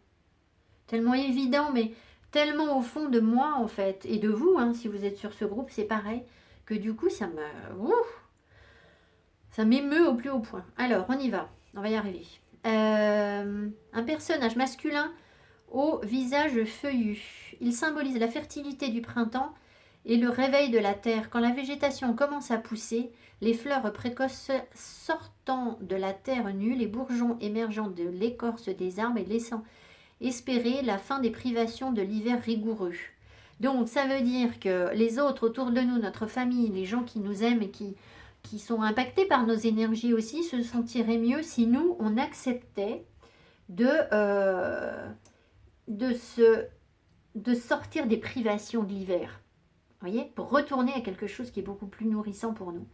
évident, mais tellement au fond de moi, en fait, et de vous, hein, si vous êtes sur ce groupe, c'est pareil, que du coup, ça m'émeut au plus haut point. Alors, on y va. On va y arriver. Un personnage masculin au visage feuillu. Il symbolise la fertilité du printemps et le réveil de la terre. Quand la végétation commence à pousser, les fleurs précoces sortant de la terre nue, les bourgeons émergeant de l'écorce des arbres et laissant espérer la fin des privations de l'hiver rigoureux. Donc, ça veut dire que les autres autour de nous, notre famille, les gens qui nous aiment et qui sont impactés par nos énergies aussi, se sentiraient mieux si nous, on acceptait de, de sortir des privations de l'hiver. Vous voyez, pour retourner à quelque chose qui est beaucoup plus nourrissant pour nous.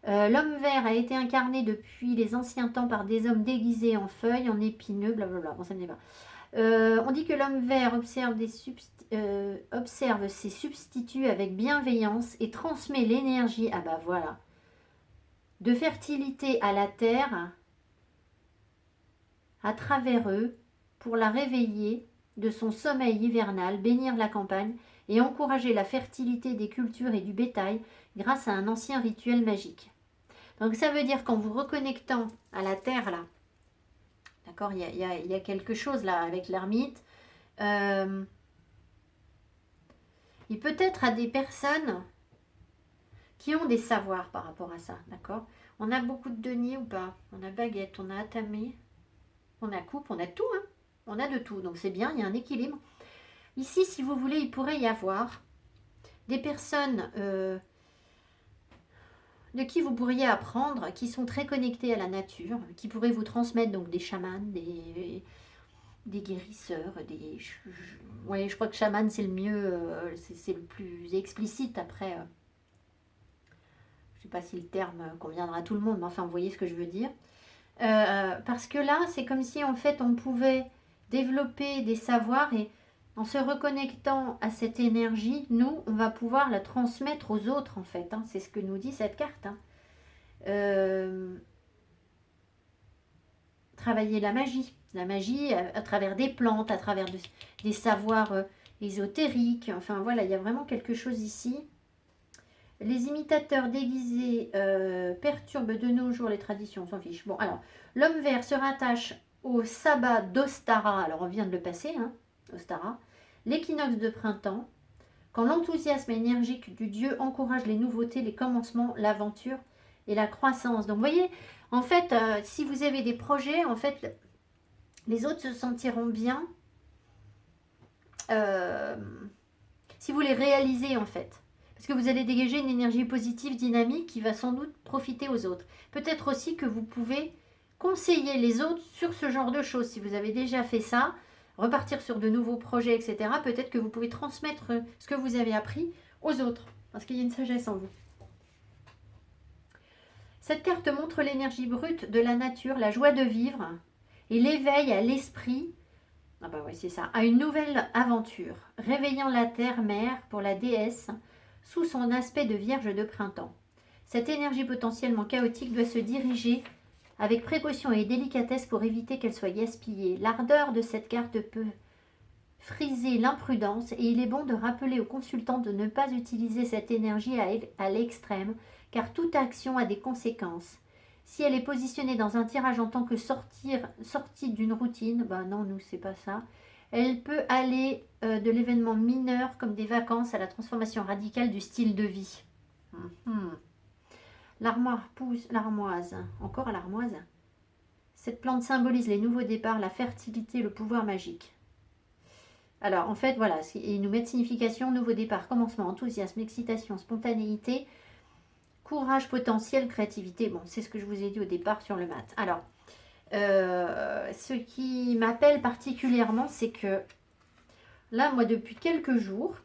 L'homme vert a été incarné depuis les anciens temps par des hommes déguisés en feuilles, en épineux, blablabla. Bon, ça me dit pas. On dit que l'homme vert observe ses substituts avec bienveillance et transmet l'énergie, ah bah voilà, de fertilité à la terre à travers eux pour la réveiller de son sommeil hivernal, bénir la campagne et encourager la fertilité des cultures et du bétail grâce à un ancien rituel magique. Donc ça veut dire qu'en vous reconnectant à la terre là, d'accord, il y a quelque chose là avec l'ermite. Et peut-être à des personnes qui ont des savoirs par rapport à ça, d'accord. On a beaucoup de deniers ou pas? On a baguette, on a atamé, on a coupe, on a tout, hein. On a de tout, donc c'est bien, il y a un équilibre. Ici, si vous voulez, il pourrait y avoir des personnes de qui vous pourriez apprendre, qui sont très connectées à la nature, qui pourraient vous transmettre donc des chamans, des guérisseurs, ouais, je crois que chaman c'est le mieux, c'est le plus explicite. Après, je ne sais pas si le terme conviendra à tout le monde, mais enfin, vous voyez ce que je veux dire. Parce que là, c'est comme si en fait on pouvait développer des savoirs et en se reconnectant à cette énergie, nous, on va pouvoir la transmettre aux autres en fait. Hein, c'est ce que nous dit cette carte. Hein. Travailler la magie à travers des plantes, à travers des savoirs ésotériques. Enfin voilà, il y a vraiment quelque chose ici. Les imitateurs déguisés perturbent de nos jours les traditions, on s'en fiche. Bon, alors, l'homme vert se rattache au sabbat d'Ostara. Alors, on vient de le passer, hein, Ostara. L'équinoxe de printemps, quand l'enthousiasme énergique du dieu encourage les nouveautés, les commencements, l'aventure et la croissance. Donc, vous voyez, en fait, si vous avez des projets, en fait, les autres se sentiront bien si vous les réalisez, en fait. Parce que vous allez dégager une énergie positive, dynamique, qui va sans doute profiter aux autres. Peut-être aussi que vous pouvez conseiller les autres sur ce genre de choses. Si vous avez déjà fait ça, repartir sur de nouveaux projets, etc., peut-être que vous pouvez transmettre ce que vous avez appris aux autres. Parce qu'il y a une sagesse en vous. Cette carte montre l'énergie brute de la nature, la joie de vivre et l'éveil à l'esprit, ah bah ouais, c'est ça, à une nouvelle aventure, réveillant la terre-mère pour la déesse sous son aspect de vierge de printemps. Cette énergie potentiellement chaotique doit se diriger avec précaution et délicatesse pour éviter qu'elle soit gaspillée. L'ardeur de cette carte peut friser l'imprudence et il est bon de rappeler aux consultants de ne pas utiliser cette énergie à l'extrême car toute action a des conséquences. Si elle est positionnée dans un tirage en tant que sortie d'une routine, ben non, nous c'est pas ça. Elle peut aller de l'événement mineur comme des vacances à la transformation radicale du style de vie. L'armoire pousse, l'armoise, encore à l'armoise. Cette plante symbolise les nouveaux départs, la fertilité, le pouvoir magique. Alors, en fait, voilà, ils nous mettent signification, nouveau départ, commencement, enthousiasme, excitation, spontanéité, courage, potentiel, créativité. Bon, c'est ce que je vous ai dit au départ sur le mat. Alors, ce qui m'appelle particulièrement, c'est que là, moi, depuis quelques jours,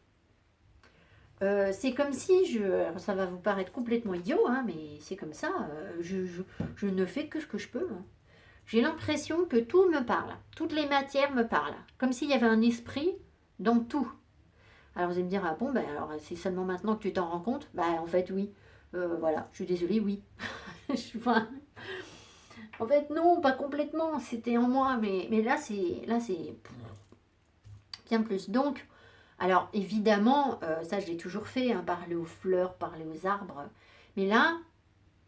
c'est comme si alors ça va vous paraître complètement idiot, hein, mais c'est comme ça. Je ne fais que ce que je peux, hein. J'ai l'impression que tout me parle, toutes les matières me parlent, comme s'il y avait un esprit dans tout. Alors vous allez me dire, ah bon, ben alors c'est seulement maintenant que tu t'en rends compte? Bah en fait oui, voilà, je suis désolée, oui. Enfin, en fait non, pas complètement, c'était en moi, mais là c'est bien plus. Donc, alors évidemment, ça je l'ai toujours fait, hein, parler aux fleurs, parler aux arbres, mais là,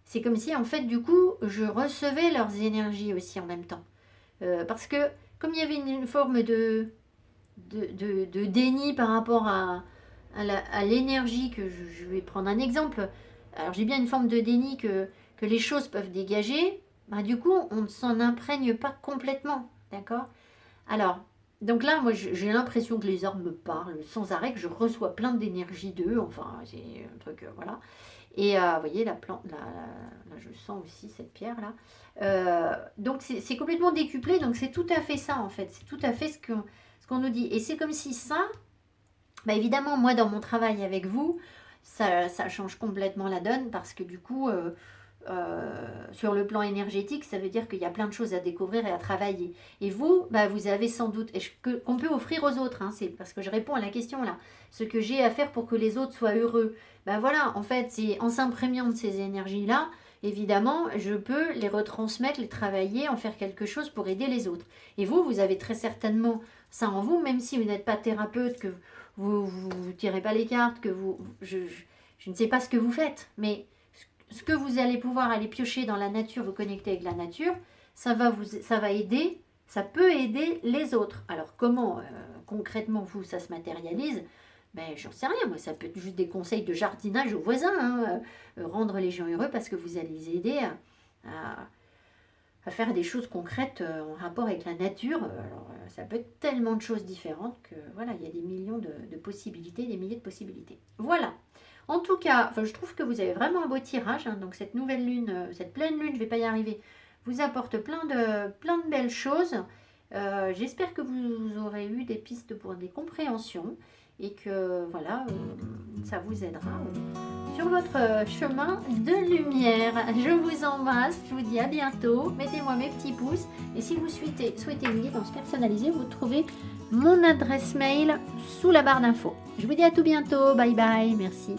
c'est comme si en fait du coup, je recevais leurs énergies aussi en même temps. Parce que comme il y avait une forme de déni par rapport à l'énergie je vais prendre un exemple. Alors j'ai bien une forme de déni que les choses peuvent dégager. Bah, du coup, on ne s'en imprègne pas complètement. D'accord. Alors, donc là, moi j'ai l'impression que les arbres me parlent sans arrêt, que je reçois plein d'énergie d'eux. Enfin, c'est un truc, voilà. Et vous voyez, la plante, là, je sens aussi cette pierre là. Donc c'est complètement décuplé, donc c'est tout à fait ça en fait. C'est tout à fait ce qu'on nous dit. Et c'est comme si ça, bah évidemment, moi dans mon travail avec vous, ça change complètement la donne parce que du coup, sur le plan énergétique, ça veut dire qu'il y a plein de choses à découvrir et à travailler. Et vous, bah, vous avez sans doute, et qu'on peut offrir aux autres, hein, c'est parce que je réponds à la question là, ce que j'ai à faire pour que les autres soient heureux. Ben voilà, en fait, c'est en s'imprégnant de ces énergies-là, évidemment, je peux les retransmettre, les travailler, en faire quelque chose pour aider les autres. Et vous, vous avez très certainement ça en vous, même si vous n'êtes pas thérapeute, que vous tirez pas les cartes, que je ne sais pas ce que vous faites, mais ce que vous allez pouvoir aller piocher dans la nature, vous connecter avec la nature, ça va aider, ça peut aider les autres. Alors comment concrètement vous ça se matérialise? Ben j'en sais rien, moi ça peut être juste des conseils de jardinage aux voisins, hein, rendre les gens heureux parce que vous allez les aider à faire des choses concrètes en rapport avec la nature. Alors ça peut être tellement de choses différentes que voilà, il y a des millions de possibilités, des milliers de possibilités. Voilà. En tout cas, enfin, je trouve que vous avez vraiment un beau tirage. Hein, donc cette nouvelle lune, cette pleine lune, je ne vais pas y arriver, vous apporte plein de belles choses. J'espère que vous aurez eu des pistes pour des compréhensions et que voilà, ça vous aidera sur votre chemin de lumière. Je vous embrasse, je vous dis à bientôt. Mettez-moi mes petits pouces et si vous souhaitez une guidance personnalisée, vous trouvez mon adresse mail sous la barre d'infos. Je vous dis à tout bientôt. Bye bye. Merci.